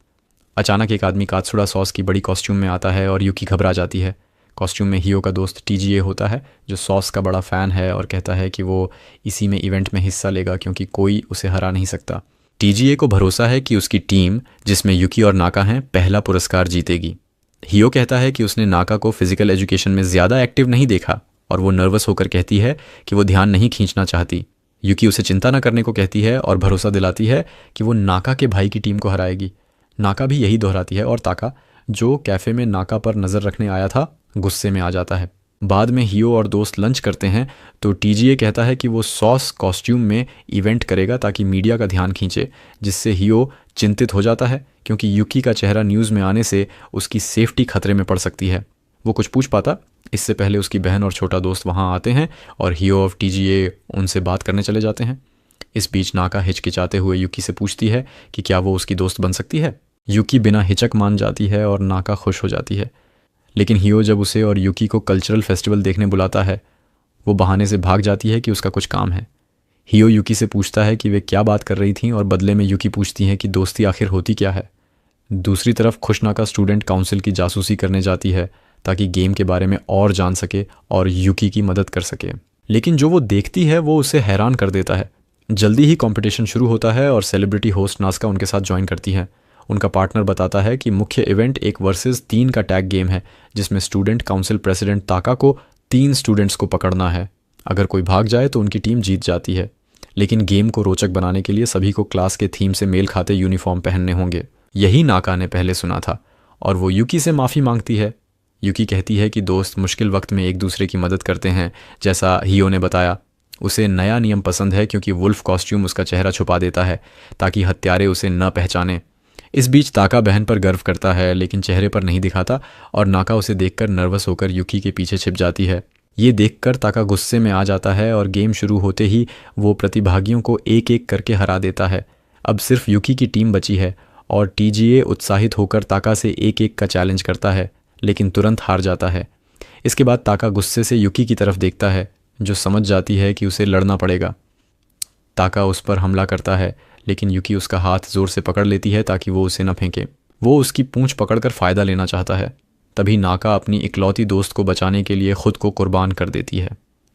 अचानक एक आदमी कात्सुड़ा सॉस की बड़ी कॉस्ट्यूम में आता है और युकी घबरा जाती है। कॉस्ट्यूम में हियो का दोस्त टीजीए होता है जो सॉस का बड़ा फ़ैन है और कहता है कि वो इसी में इवेंट में हिस्सा लेगा क्योंकि कोई उसे हरा नहीं सकता। टीजीए को भरोसा है कि उसकी टीम, जिसमें युकी और नाका हैं, पहला पुरस्कार जीतेगी। हियो कहता है कि उसने नाका को फिजिकल एजुकेशन में ज़्यादा एक्टिव नहीं देखा और वो नर्वस होकर कहती है कि वो ध्यान नहीं खींचना चाहती। युकी उसे चिंता न करने को कहती है और भरोसा दिलाती है कि वो नाका के भाई की टीम को हराएगी। नाका भी यही दोहराती है और ताका, जो कैफ़े में नाका पर नज़र रखने आया था, गुस्से में आ जाता है। बाद में हियो और दोस्त लंच करते हैं तो टीजीए कहता है कि वो सॉस कॉस्ट्यूम में इवेंट करेगा ताकि मीडिया का ध्यान खींचे, जिससे हियो चिंतित हो जाता है क्योंकि युकी का चेहरा न्यूज़ में आने से उसकी सेफ्टी खतरे में पड़ सकती है। वो कुछ पूछ पाता इससे पहले उसकी बहन और छोटा दोस्त वहाँ आते हैं और हियो और टीजीए उनसे बात करने चले जाते हैं। इस बीच नाका हिचकिचाते हुए युकी से पूछती है कि क्या वो उसकी दोस्त बन सकती है। युकी बिना हिचक मान जाती है और नाका खुश हो जाती है। लेकिन हियो जब उसे और युकी को कल्चरल फेस्टिवल देखने बुलाता है, वो बहाने से भाग जाती है कि उसका कुछ काम है। हियो युकी से पूछता है कि वे क्या बात कर रही थीं और बदले में युकी पूछती है कि दोस्ती आखिर होती क्या है। दूसरी तरफ खुशनाका स्टूडेंट काउंसिल की जासूसी करने जाती है ताकि गेम के बारे में और जान सके और युकी की मदद कर सके। लेकिन जो वो देखती है वो उसे हैरान कर देता है। जल्दी ही कंपटीशन शुरू होता है और सेलिब्रिटी होस्ट नास्का उनके साथ ज्वाइन करती है। उनका पार्टनर बताता है कि मुख्य इवेंट एक वर्सेस 3 का टैग गेम है जिसमें स्टूडेंट काउंसिल प्रेसिडेंट ताका को 3 स्टूडेंट्स को पकड़ना है। अगर कोई भाग जाए तो उनकी टीम जीत जाती है। लेकिन गेम को रोचक बनाने के लिए सभी को क्लास के थीम से मेल खाते यूनिफॉर्म पहनने होंगे। यही नाका ने पहले सुना था और वो युकी से माफ़ी मांगती है। युकी कहती है कि दोस्त मुश्किल वक्त में एक दूसरे की मदद करते हैं, जैसा हियो ने बताया। उसे नया नियम पसंद है क्योंकि वुल्फ कॉस्ट्यूम उसका चेहरा छुपा देता है ताकि हत्यारे उसे न पहचाने। इस बीच ताका बहन पर गर्व करता है लेकिन चेहरे पर नहीं दिखाता और नाका उसे देखकर नर्वस होकर युकी के पीछे छिप जाती है। ये देखकर ताका गुस्से में आ जाता है और गेम शुरू होते ही वो प्रतिभागियों को एक एक करके हरा देता है। अब सिर्फ युकी की टीम बची है और टीजीए उत्साहित होकर ताका से एक एक का चैलेंज करता है लेकिन तुरंत हार जाता है। इसके बाद ताका गुस्से से युकी की तरफ देखता है जो समझ जाती है कि उसे लड़ना पड़ेगा। ताका उस पर हमला करता है लेकिन युकी उसका हाथ ज़ोर से पकड़ लेती है ताकि वो उसे न फेंके। वो उसकी पूंछ पकड़कर फ़ायदा लेना चाहता है। तभी नाका अपनी इकलौती दोस्त को बचाने के लिए खुद को कुर्बान कर देती है।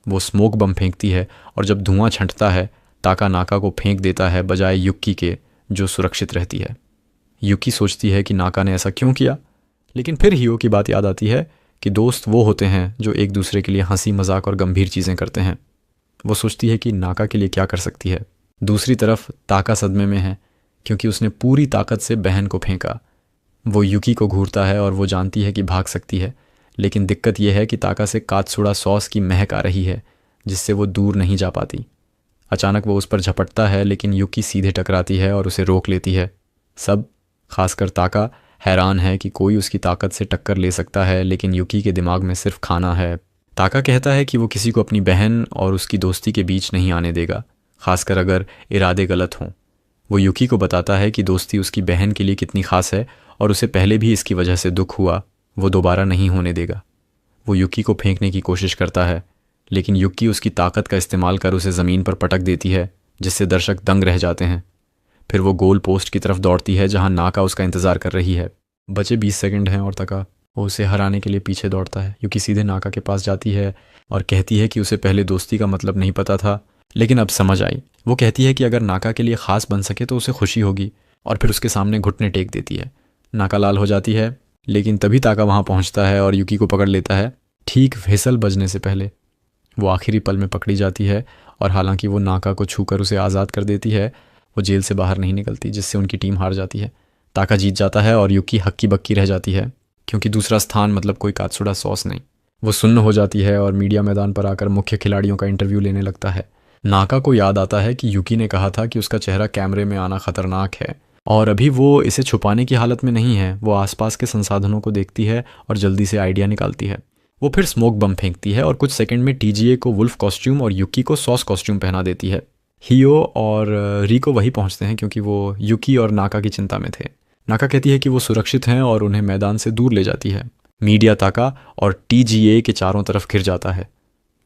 वो स्मोक बम फेंकती है और जब धुआं छंटता है ताका नाका को फेंक देता है बजाय युकी के, जो सुरक्षित रहती है। युकी सोचती है कि नाका ने ऐसा क्यों किया, लेकिन फिर हियो की बात याद आती है कि दोस्त वो होते हैं जो एक दूसरे के लिए हंसी मजाक और गंभीर चीज़ें करते हैं। वो सोचती है कि नाका के लिए क्या कर सकती है। दूसरी तरफ ताका सदमे में है क्योंकि उसने पूरी ताकत से बहन को फेंका। वो युकी को घूरता है और वो जानती है कि भाग सकती है, लेकिन दिक्कत यह है कि ताका से कात्सुड़ा सॉस की महक आ रही है जिससे वो दूर नहीं जा पाती। अचानक वो उस पर झपटता है लेकिन युकी सीधे टकराती है और उसे रोक लेती है। सब, खासकर ताका, हैरान है कि कोई उसकी ताकत से टक्कर ले सकता है, लेकिन युकी के दिमाग में सिर्फ खाना है। ताका कहता है कि वो किसी को अपनी बहन और उसकी दोस्ती के बीच नहीं आने देगा, खासकर अगर इरादे गलत हों। वो युकी को बताता है कि दोस्ती उसकी बहन के लिए कितनी खास है और उसे पहले भी इसकी वजह से दुख हुआ, वो दोबारा नहीं होने देगा। वो युकी को फेंकने की कोशिश करता है लेकिन युकी उसकी ताकत का इस्तेमाल कर उसे ज़मीन पर पटक देती है जिससे दर्शक दंग रह जाते हैं। फिर वो गोल पोस्ट की तरफ दौड़ती है जहाँ नाका उसका इंतज़ार कर रही है। बचे 20 सेकंड हैं और तका वो उसे हराने के लिए पीछे दौड़ता है। यूकी सीधे नाका के पास जाती है और कहती है कि उसे पहले दोस्ती का मतलब नहीं पता था, लेकिन अब समझ आई। वो कहती है कि अगर नाका के लिए ख़ास बन सके तो उसे खुशी होगी, और फिर उसके सामने घुटने टेक देती है। नाका लाल हो जाती है, लेकिन तभी ताका वहाँ पहुँचता है और यूकी को पकड़ लेता है। ठीक व्हिसल बजने से पहले वो आखिरी पल में पकड़ी जाती है, और हालांकि वो नाका को छूकर उसे आज़ाद कर देती है, वो जेल से बाहर नहीं निकलती, जिससे उनकी टीम हार जाती है। ताका जीत जाता है और यूकी हक्की बक्की रह जाती है, क्योंकि दूसरा स्थान मतलब कोई कात्सुडा सॉस नहीं। वो सुन्न हो जाती है और मीडिया मैदान पर आकर मुख्य खिलाड़ियों का इंटरव्यू लेने लगता है। नाका को याद आता है कि यूकी ने कहा था कि उसका चेहरा कैमरे में आना खतरनाक है, और अभी वो इसे छुपाने की हालत में नहीं है। वो आसपास के संसाधनों को देखती है और जल्दी से आइडिया निकालती है। वो फिर स्मोक बम फेंकती है और कुछ सेकंड में टीजीए को वुल्फ कॉस्ट्यूम और यूकी को सॉस कॉस्ट्यूम पहना देती है। हियो और रिको वहीं पहुंचते हैं क्योंकि वो यूकी और नाका की चिंता में थे। नाका कहती है कि वो सुरक्षित हैं और उन्हें मैदान से दूर ले जाती है। मीडिया ताका और टीजीए के चारों तरफ घिर जाता है।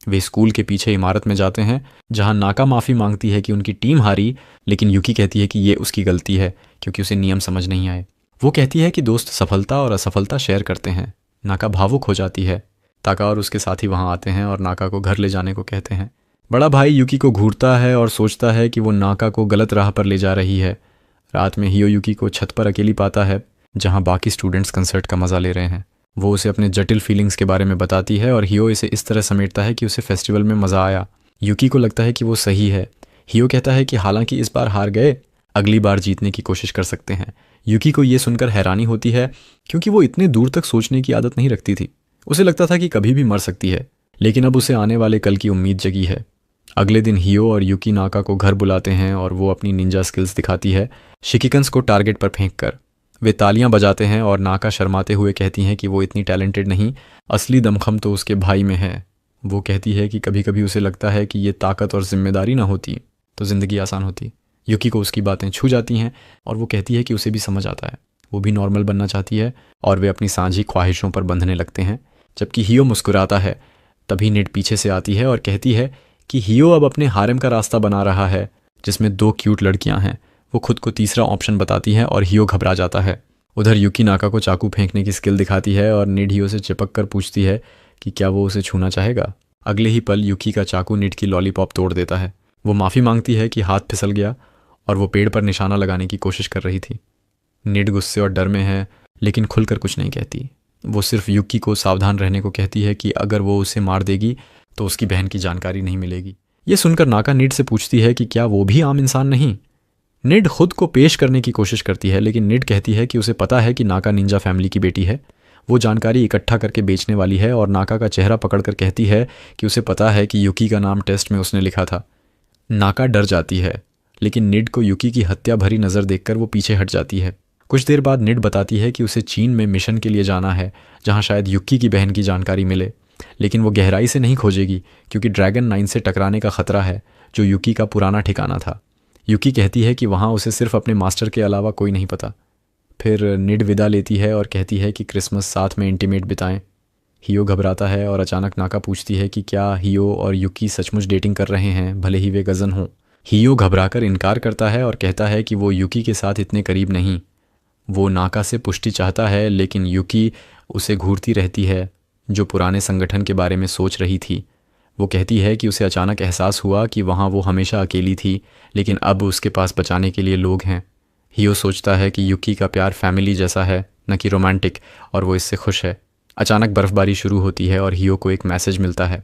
वे स्कूल के पीछे इमारत में जाते हैं जहां नाका माफ़ी मांगती है कि उनकी टीम हारी, लेकिन यूकी कहती है कि ये उसकी गलती है क्योंकि उसे नियम समझ नहीं आए। वो कहती है कि दोस्त सफलता और असफलता शेयर करते हैं। नाका भावुक हो जाती है। ताका और उसके साथी वहां आते हैं और नाका को घर ले जाने को कहते हैं। बड़ा भाई यूकी को घूरता है और सोचता है कि वो नाका को गलत राह पर ले जा रही है। रात में हियो यूकी को छत पर अकेली पाता है जहां बाकी स्टूडेंट्स कंसर्ट का मजा ले रहे हैं। वो उसे अपने जटिल फीलिंग्स के बारे में बताती है और हियो इसे इस तरह समेटता है कि उसे फेस्टिवल में मज़ा आया। यूकी को लगता है कि वो सही है। हियो कहता है कि हालांकि इस बार हार गए, अगली बार जीतने की कोशिश कर सकते हैं। यूकी को ये सुनकर हैरानी होती है क्योंकि वो इतने दूर तक सोचने की आदत नहीं रखती थी। उसे लगता था कि कभी भी मर सकती है, लेकिन अब उसे आने वाले कल की उम्मीद जगी है। अगले दिन हियो और यूकी नाका को घर बुलाते हैं और वो अपनी निंजा स्किल्स दिखाती है, शिकिकन्स को टारगेट पर फेंक कर। वे तालियां बजाते हैं और नाका शर्माते हुए कहती हैं कि वो इतनी टैलेंटेड नहीं, असली दमखम तो उसके भाई में है। वो कहती है कि कभी कभी उसे लगता है कि ये ताकत और जिम्मेदारी ना होती तो ज़िंदगी आसान होती। यूकी को उसकी बातें छू जाती हैं और वो कहती है कि उसे भी समझ आता है। वो भी नॉर्मल बनना चाहती है और वे अपनी साझी ख्वाहिशों पर बंधने लगते हैं। जबकि हियो मुस्कुराता है, तभी नेट पीछे से आती है और कहती है कि हियो अब अपने हारेम का रास्ता बना रहा है जिसमें 2 क्यूट लड़कियां हैं। वो खुद को तीसरा ऑप्शन बताती है और हियो घबरा जाता है। उधर यूकी नाका को चाकू फेंकने की स्किल दिखाती है और निड हियो से चिपक कर पूछती है कि क्या वो उसे छूना चाहेगा। अगले ही पल यूकी का चाकू निड की लॉलीपॉप तोड़ देता है। वो माफ़ी मांगती है कि हाथ फिसल गया और वो पेड़ पर निशाना लगाने की कोशिश कर रही थी। निड गुस्से और डर में है, लेकिन खुलकर कुछ नहीं कहती। वो सिर्फ यूकी को सावधान रहने को कहती है कि अगर वो उसे मार देगी तो उसकी बहन की जानकारी नहीं मिलेगी। ये सुनकर नाका निड से पूछती है कि क्या वो भी आम इंसान नहीं। निड खुद को पेश करने की कोशिश करती है, लेकिन निड कहती है कि उसे पता है कि नाका निंजा फैमिली की बेटी है। वो जानकारी इकट्ठा करके बेचने वाली है और नाका का चेहरा पकड़कर कहती है कि उसे पता है कि यूकी का नाम टेस्ट में उसने लिखा था। नाका डर जाती है, लेकिन निड को यूकी की हत्या भरी नज़र देखकर वो पीछे हट जाती है। कुछ देर बाद निड बताती है कि उसे चीन में मिशन के लिए जाना है जहाँ शायद यूकी की बहन की जानकारी मिले, लेकिन वो गहराई से नहीं खोजेगी क्योंकि ड्रैगन 9 से टकराने का खतरा है, जो यूकी का पुराना ठिकाना था। यूकी कहती है कि वहाँ उसे सिर्फ अपने मास्टर के अलावा कोई नहीं पता। फिर निड विदा लेती है और कहती है कि क्रिसमस साथ में इंटीमेट बिताएं। हियो घबराता है और अचानक नाका पूछती है कि क्या हियो और यूकी सचमुच डेटिंग कर रहे हैं, भले ही वे गज़न हों। हियो घबराकर इनकार करता है और कहता है कि वो यूकी के साथ इतने करीब नहीं। वो नाका से पुष्टि चाहता है, लेकिन यूकी उसे घूरती रहती है, जो पुराने संगठन के बारे में सोच रही थी। वो कहती है कि उसे अचानक एहसास हुआ कि वहाँ वो हमेशा अकेली थी, लेकिन अब उसके पास बचाने के लिए लोग हैं। हियो सोचता है कि यूकी का प्यार फैमिली जैसा है, न कि रोमांटिक, और वो इससे खुश है। अचानक बर्फ़बारी शुरू होती है और हियो को एक मैसेज मिलता है।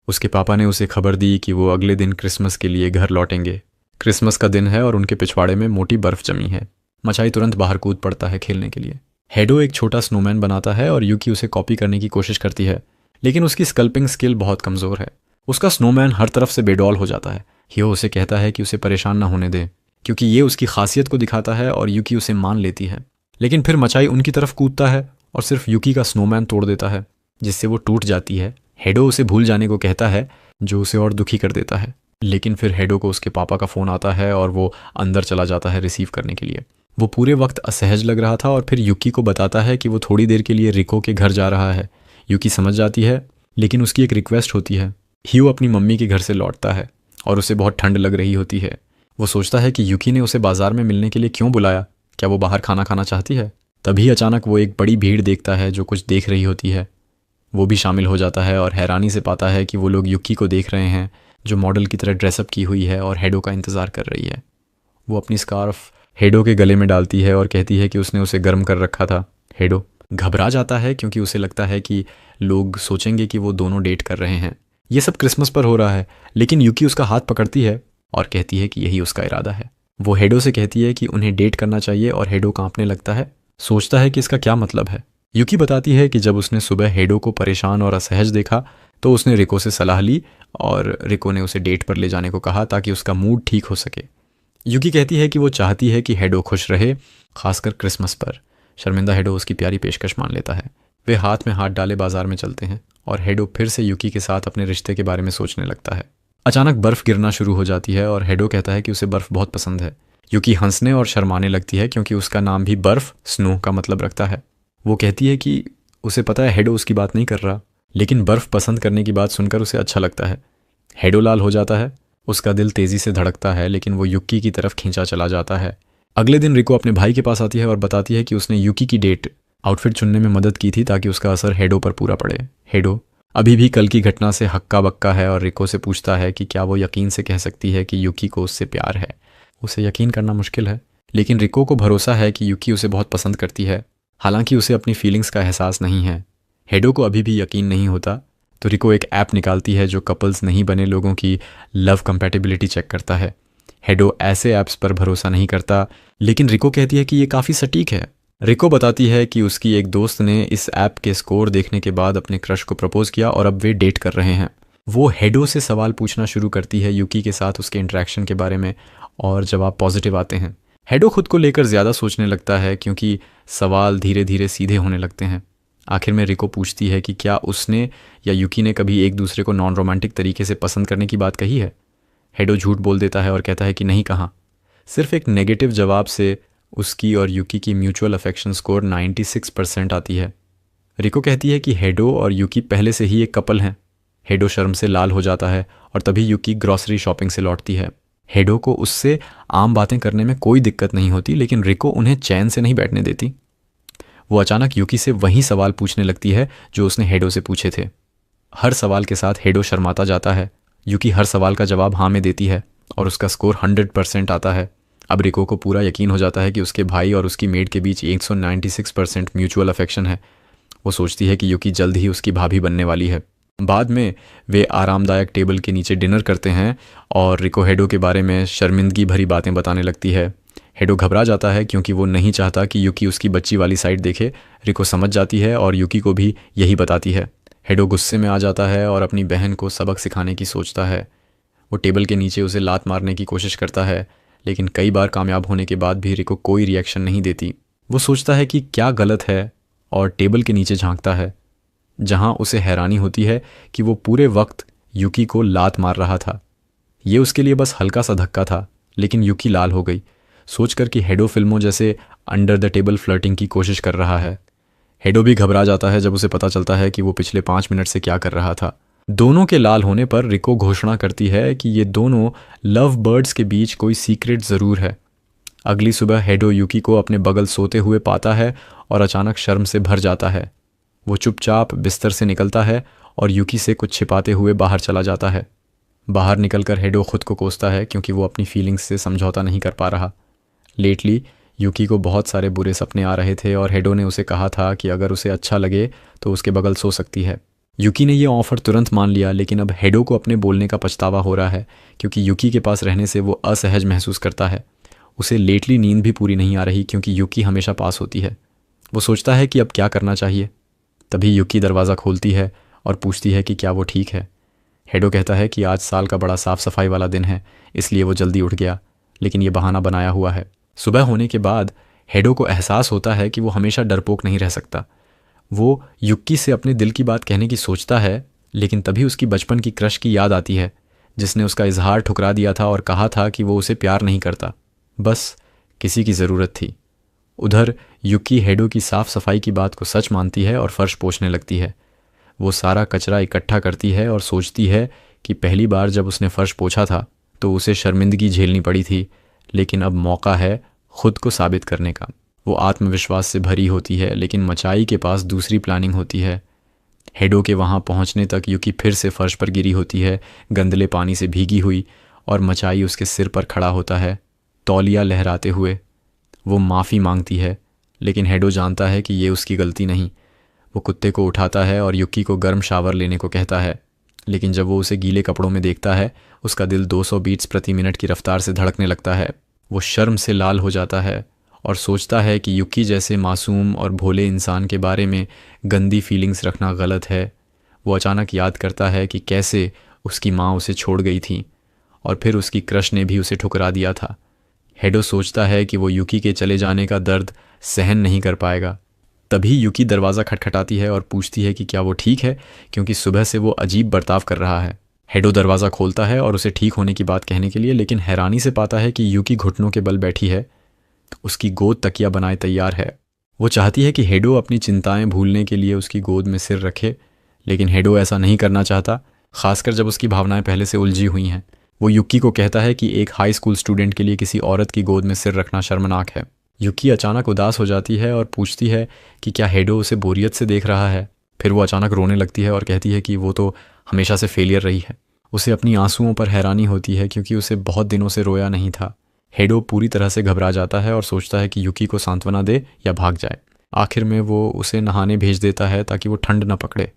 उसके पापा ने उसे खबर दी कि वो अगले दिन क्रिसमस के लिए घर लौटेंगे। क्रिसमस का दिन है और उनके पिछवाड़े में मोटी बर्फ़ जमी है। मचाई तुरंत बाहर कूद पड़ता है खेलने के लिए। हेडो एक छोटा स्नोमैन बनाता है और यूकी उसे कॉपी करने की कोशिश करती है, लेकिन उसकी स्कल्पिंग स्किल बहुत कमज़ोर है। उसका स्नोमैन हर तरफ से बेडौल हो जाता है। हियो उसे कहता है कि उसे परेशान ना होने दे, क्योंकि ये उसकी खासियत को दिखाता है, और यूकी उसे मान लेती है। लेकिन फिर मचाई उनकी तरफ कूदता है और सिर्फ यूकी का स्नोमैन तोड़ देता है, जिससे वो टूट जाती है। हेडो उसे भूल जाने को कहता है, जो उसे और दुखी कर देता है। लेकिन फिर हेडो को उसके पापा का फ़ोन आता है और वो अंदर चला जाता है रिसीव करने के लिए। वो पूरे वक्त असहज लग रहा था और फिर यूकी को बताता है कि वो थोड़ी देर के लिए रिको के घर जा रहा है। यूकी समझ जाती है, लेकिन उसकी एक रिक्वेस्ट होती है। हियो अपनी मम्मी के घर से लौटता है और उसे बहुत ठंड लग रही होती है। वो सोचता है कि यूकी ने उसे बाजार में मिलने के लिए क्यों बुलाया, क्या वो बाहर खाना खाना चाहती है। तभी अचानक वो एक बड़ी भीड़ देखता है जो कुछ देख रही होती है। वो भी शामिल हो जाता है और हैरानी से पाता है कि वो लोग यूकी को देख रहे हैं जो मॉडल की तरह ड्रेसअप की हुई है और हेडो का इंतज़ार कर रही है। वो अपनी स्कार्फ हेडो के गले में डालती है और कहती है कि उसने उसे गर्म कर रखा था। हेडो घबरा जाता है क्योंकि उसे लगता है कि लोग सोचेंगे कि वो दोनों डेट कर रहे हैं। ये सब क्रिसमस पर हो रहा है, लेकिन यूकी उसका हाथ पकड़ती है और कहती है कि यही उसका इरादा है। वो हेडो से कहती है कि उन्हें डेट करना चाहिए और हेडो कांपने लगता है, सोचता है कि इसका क्या मतलब है। यूकी बताती है कि जब उसने सुबह हेडो को परेशान और असहज देखा तो उसने रिको से सलाह ली और रिको ने उसे डेट पर ले जाने को कहा ताकि उसका मूड ठीक हो सके। यूकी कहती है कि वो चाहती है कि हेडो खुश रहे, खासकर क्रिसमस पर। शर्मिंदा हेडो उसकी प्यारी पेशकश मान लेता है। वे हाथ में हाथ डाले बाजार में चलते हैं और हेडो फिर से यूकी के साथ अपने रिश्ते के बारे में सोचने लगता है। अचानक बर्फ गिरना शुरू हो जाती है और हेडो कहता है कि उसे बर्फ बहुत पसंद है। यूकी हंसने और शर्माने लगती है क्योंकि उसका नाम भी बर्फ स्नो का मतलब रखता है। वो कहती है कि उसे पता है हेडो उसकी बात नहीं कर रहा, लेकिन बर्फ पसंद करने की बात सुनकर उसे अच्छा लगता है। हेडो लाल हो जाता है, उसका दिल तेजी से धड़कता है, लेकिन वो यूकी की तरफ खींचा चला जाता है। अगले दिन रिको अपने भाई के पास आती है और बताती है कि उसने यूकी की डेट आउटफिट चुनने में मदद की थी ताकि उसका असर हेडो पर पूरा पड़े। हेडो अभी भी कल की घटना से हक्का बक्का है और रिको से पूछता है कि क्या वो यकीन से कह सकती है कि यूकी को उससे प्यार है। उसे यकीन करना मुश्किल है, लेकिन रिको को भरोसा है कि यूकी उसे बहुत पसंद करती है, हालांकि उसे अपनी फीलिंग्स का एहसास नहीं है। हेडो को अभी भी यकीन नहीं होता, तो रिको एक ऐप निकालती है जो कपल्स नहीं बने लोगों की लव कंपैटिबिलिटी चेक करता है। हेडो ऐसे ऐप्स पर भरोसा नहीं करता, लेकिन रिको कहती है कि ये काफ़ी सटीक है। रिको बताती है कि उसकी एक दोस्त ने इस ऐप के स्कोर देखने के बाद अपने क्रश को प्रपोज किया और अब वे डेट कर रहे हैं। वो हेडो से सवाल पूछना शुरू करती है यूकी के साथ उसके इंटरेक्शन के बारे में और जवाब पॉजिटिव आते हैं। हेडो खुद को लेकर ज़्यादा सोचने लगता है क्योंकि सवाल धीरे धीरे सीधे होने लगते हैं। आखिर में रिको पूछती है कि क्या उसने या यूकी ने कभी एक दूसरे को नॉन रोमांटिक तरीके से पसंद करने की बात कही है। हेडो झूठ बोल देता है और कहता है कि नहीं कहा। सिर्फ एक नेगेटिव जवाब से उसकी और यूकी की म्यूचुअल अफेक्शन स्कोर 96% आती है। रिको कहती है कि हेडो और यूकी पहले से ही एक कपल हैं। हेडो शर्म से लाल हो जाता है और तभी यूकी ग्रॉसरी शॉपिंग से लौटती है। हेडो को उससे आम बातें करने में कोई दिक्कत नहीं होती, लेकिन रिको उन्हें चैन से नहीं बैठने देती। वो अचानक यूकी से वही सवाल पूछने लगती है जो उसने हेडो से पूछे थे। हर सवाल के साथ हेडो शर्माता जाता है। यूकी हर सवाल का जवाब हाँ में देती है और उसका स्कोर 100% आता है। अब रिको को पूरा यकीन हो जाता है कि उसके भाई और उसकी मेड के बीच 196% म्यूचुअल अफेक्शन है। वो सोचती है कि यूकी जल्द ही उसकी भाभी बनने वाली है। बाद में वे आरामदायक टेबल के नीचे डिनर करते हैं और रिको हेडो के बारे में शर्मिंदगी भरी बातें बताने लगती है। हेडो घबरा जाता है क्योंकि वो नहीं चाहता कि यूकी उसकी बच्ची वाली साइड देखे। रिको समझ जाती है और यूकी को भी यही बताती है। हेडो गुस्से में आ जाता है और अपनी बहन को सबक सिखाने की सोचता है। वो टेबल के नीचे उसे लात मारने की कोशिश करता है, लेकिन कई बार कामयाब होने के बाद भी रिको कोई रिएक्शन नहीं देती। वो सोचता है कि क्या गलत है और टेबल के नीचे झांकता है, जहां उसे हैरानी होती है कि वो पूरे वक्त यूकी को लात मार रहा था। ये उसके लिए बस हल्का सा धक्का था, लेकिन यूकी लाल हो गई, सोचकर कि हेडो फिल्मों जैसे अंडर द टेबल फ्लर्टिंग की कोशिश कर रहा है। हेडो भी घबरा जाता है जब उसे पता चलता है कि वो पिछले 5 मिनट से क्या कर रहा था। दोनों के लाल होने पर रिको घोषणा करती है कि ये दोनों लव बर्ड्स के बीच कोई सीक्रेट ज़रूर है। अगली सुबह हेडो यूकी को अपने बगल सोते हुए पाता है और अचानक शर्म से भर जाता है। वो चुपचाप बिस्तर से निकलता है और यूकी से कुछ छिपाते हुए बाहर चला जाता है। बाहर निकलकर हेडो खुद को कोसता है क्योंकि वो अपनी फीलिंग्स से समझौता नहीं कर पा रहा। लेटली यूकी को बहुत सारे बुरे सपने आ रहे थे और हेडो ने उसे कहा था कि अगर उसे अच्छा लगे तो उसके बगल सो सकती है। यूकी ने यह ऑफ़र तुरंत मान लिया, लेकिन अब हेडो को अपने बोलने का पछतावा हो रहा है क्योंकि यूकी के पास रहने से वो असहज महसूस करता है। उसे लेटली नींद भी पूरी नहीं आ रही क्योंकि यूकी हमेशा पास होती है। वो सोचता है कि अब क्या करना चाहिए। तभी यूकी दरवाज़ा खोलती है और पूछती है कि क्या वो ठीक है। हेडो कहता है कि आज साल का बड़ा साफ सफाई वाला दिन है, इसलिए वो जल्दी उठ गया, लेकिन ये बहाना बनाया हुआ है। सुबह होने के बाद हेडो को एहसास होता है कि वो हमेशा डरपोक नहीं रह सकता। वो यूकी से अपने दिल की बात कहने की सोचता है, लेकिन तभी उसकी बचपन की क्रश की याद आती है जिसने उसका इजहार ठुकरा दिया था और कहा था कि वो उसे प्यार नहीं करता, बस किसी की ज़रूरत थी। उधर यूकी हेडो की साफ सफाई की बात को सच मानती है और फर्श पोंछने लगती है। वो सारा कचरा इकट्ठा करती है और सोचती है कि पहली बार जब उसने फर्श पोंछा था तो उसे शर्मिंदगी झेलनी पड़ी थी, लेकिन अब मौका है खुद को साबित करने का। वो आत्मविश्वास से भरी होती है, लेकिन मचाई के पास दूसरी प्लानिंग होती है। हेडो के वहाँ पहुँचने तक यूकी फिर से फर्श पर गिरी होती है, गंदले पानी से भीगी हुई, और मचाई उसके सिर पर खड़ा होता है, तौलिया लहराते हुए। वो माफ़ी मांगती है, लेकिन हेडो जानता है कि ये उसकी गलती नहीं। वो कुत्ते को उठाता है और यूकी को गर्म शावर लेने को कहता है, लेकिन जब वो उसे गीले कपड़ों में देखता है, उसका दिल 200 बीट्स प्रति मिनट की रफ्तार से धड़कने लगता है। वो शर्म से लाल हो जाता है और सोचता है कि यूकी जैसे मासूम और भोले इंसान के बारे में गंदी फीलिंग्स रखना गलत है। वो अचानक याद करता है कि कैसे उसकी माँ उसे छोड़ गई थी और फिर उसकी क्रश ने भी उसे ठुकरा दिया था। हेडो सोचता है कि वो यूकी के चले जाने का दर्द सहन नहीं कर पाएगा। तभी यूकी दरवाज़ा खटखटाती है और पूछती है कि क्या वो ठीक है, क्योंकि सुबह से वो अजीब बर्ताव कर रहा है। हेडो दरवाज़ा खोलता है और उसे ठीक होने की बात कहने के लिए, लेकिन हैरानी से पाता है कि यूकी घुटनों के बल बैठी है, उसकी गोद तकिया बनाए तैयार है। वो चाहती है कि हेडो अपनी चिंताएं भूलने के लिए उसकी गोद में सिर रखे, लेकिन हेडो ऐसा नहीं करना चाहता, खासकर जब उसकी भावनाएं पहले से उलझी हुई हैं। वो यूकी को कहता है कि एक हाई स्कूल स्टूडेंट के लिए किसी औरत की गोद में सिर रखना शर्मनाक है। यूकी अचानक उदास हो जाती है और पूछती है कि क्या हेडो उसे बोरियत से देख रहा है। फिर वो अचानक रोने लगती है और कहती है कि वो तो हमेशा से फेलियर रही है। उसे अपनी आंसुओं पर हैरानी होती है, क्योंकि उसे बहुत दिनों से रोया नहीं था। हेडो पूरी तरह से घबरा जाता है और सोचता है कि यूकी को सांत्वना दे या भाग जाए। आखिर में वो उसे नहाने भेज देता है ताकि वो ठंड न पकड़े।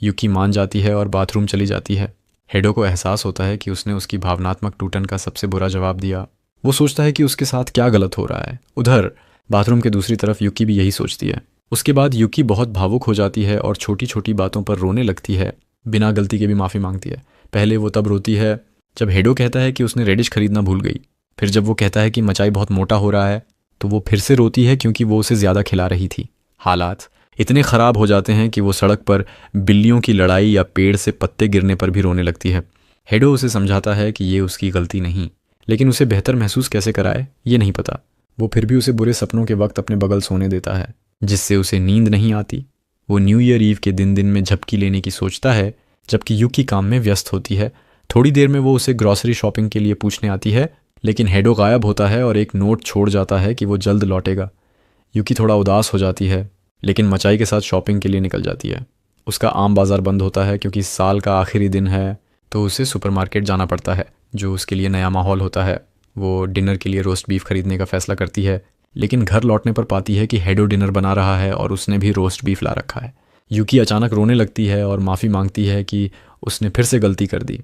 यूकी मान जाती है और बाथरूम चली जाती है। हेडो को एहसास होता है कि उसने उसकी भावनात्मक टूटन का सबसे बुरा जवाब दिया। वो सोचता है कि उसके साथ क्या गलत हो रहा है। उधर बाथरूम के दूसरी तरफ यूकी भी यही सोचती है। उसके बाद यूकी बहुत भावुक हो जाती है और छोटी छोटी बातों पर रोने लगती है, बिना गलती के भी माफ़ी मांगती है। पहले वो तब रोती है जब हेडो कहता है कि उसने रेडिश खरीदना भूल गई। फिर जब वो कहता है कि मचाई बहुत मोटा हो रहा है, तो वो फिर से रोती है, क्योंकि वो उसे ज़्यादा खिला रही थी। हालात इतने ख़राब हो जाते हैं कि वो सड़क पर बिल्लियों की लड़ाई या पेड़ से पत्ते गिरने पर भी रोने लगती है। हेडो उसे समझाता है कि ये उसकी गलती नहीं, लेकिन उसे बेहतर महसूस कैसे कराए ये नहीं पता। वो फिर भी उसे बुरे सपनों के वक्त अपने बगल सोने देता है, जिससे उसे नींद नहीं आती। वो न्यू ईयर ईव के दिन में झपकी लेने की सोचता है, जबकि यूकी काम में व्यस्त होती है। थोड़ी देर में वो उसे ग्रॉसरी शॉपिंग के लिए पूछने आती है, लेकिन हेडो गायब होता है और एक नोट छोड़ जाता है कि वो जल्द लौटेगा। यूकी थोड़ा उदास हो जाती है, लेकिन मचाई के साथ शॉपिंग के लिए निकल जाती है। उसका आम बाज़ार बंद होता है क्योंकि साल का आखिरी दिन है, तो उसे सुपरमार्केट जाना पड़ता है, जो उसके लिए नया माहौल होता है। वो डिनर के लिए रोस्ट बीफ खरीदने का फैसला करती है, लेकिन घर लौटने पर पाती है कि हेडो डिनर बना रहा है और उसने भी रोस्ट बीफ ला रखा है। यूकी अचानक रोने लगती है और माफ़ी मांगती है कि उसने फिर से गलती कर दी।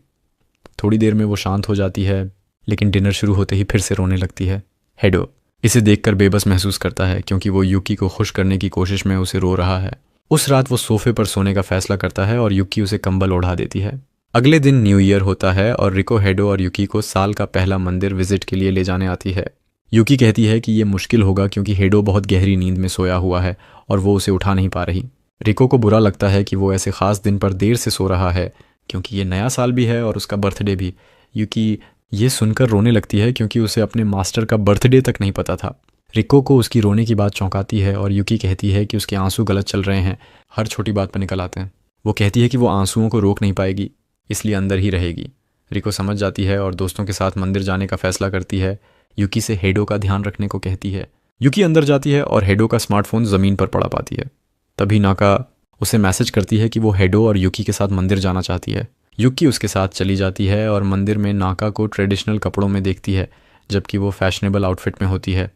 थोड़ी देर में वो शांत हो जाती है, लेकिन डिनर शुरू होते ही फिर से रोने लगती है। हेडो इसे देखकर बेबस महसूस करता है, क्योंकि वो यूकी को खुश करने की कोशिश में उसे रो रहा है। उस रात वो सोफे पर सोने का फैसला करता है और यूकी उसे कंबल ओढ़ा देती है। अगले दिन न्यू ईयर होता है और रिको हेडो और यूकी को साल का पहला मंदिर विजिट के लिए ले जाने आती है। यूकी कहती है कि ये मुश्किल होगा, क्योंकि हेडो बहुत गहरी नींद में सोया हुआ है और वो उसे उठा नहीं पा रही। रिको को बुरा लगता है कि वो ऐसे खास दिन पर देर से सो रहा है, क्योंकि ये नया साल भी है और उसका बर्थडे भी। यूकी ये सुनकर रोने लगती है, क्योंकि उसे अपने मास्टर का बर्थडे तक नहीं पता था। रिको को उसकी रोने की बात चौंकाती है और यूकी कहती है कि उसके आंसू गलत चल रहे हैं, हर छोटी बात पर निकल आते हैं। वो कहती है कि वो आंसुओं को रोक नहीं पाएगी, इसलिए अंदर ही रहेगी। रिको समझ जाती है और दोस्तों के साथ मंदिर जाने का फैसला करती है। यूकी से हेडो का ध्यान रखने को कहती है। यूकी अंदर जाती है और हेडो का स्मार्टफोन ज़मीन पर पड़ा पाती है। तभी नाका उसे मैसेज करती है कि वो हेडो और यूकी के साथ मंदिर जाना चाहती है। यूकी उसके साथ चली जाती है और मंदिर में नाका को ट्रेडिशनल कपड़ों में देखती है, जबकि वो फैशनेबल आउटफिट में होती है।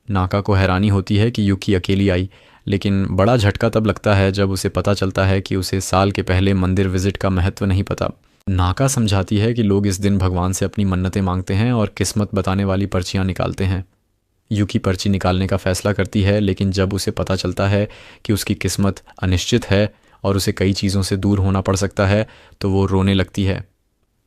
नाका को हैरानी होती है कि यूकी अकेली आई, लेकिन बड़ा झटका तब लगता है जब उसे पता चलता है कि उसे साल के पहले मंदिर विजिट का महत्व नहीं पता। नाका समझाती है कि लोग इस दिन भगवान से अपनी मन्नतें मांगते हैं और किस्मत बताने वाली पर्चियाँ निकालते हैं। यूकी पर्ची निकालने का फैसला करती है, लेकिन जब उसे पता चलता है कि उसकी किस्मत अनिश्चित है और उसे कई चीज़ों से दूर होना पड़ सकता है, तो वो रोने लगती है।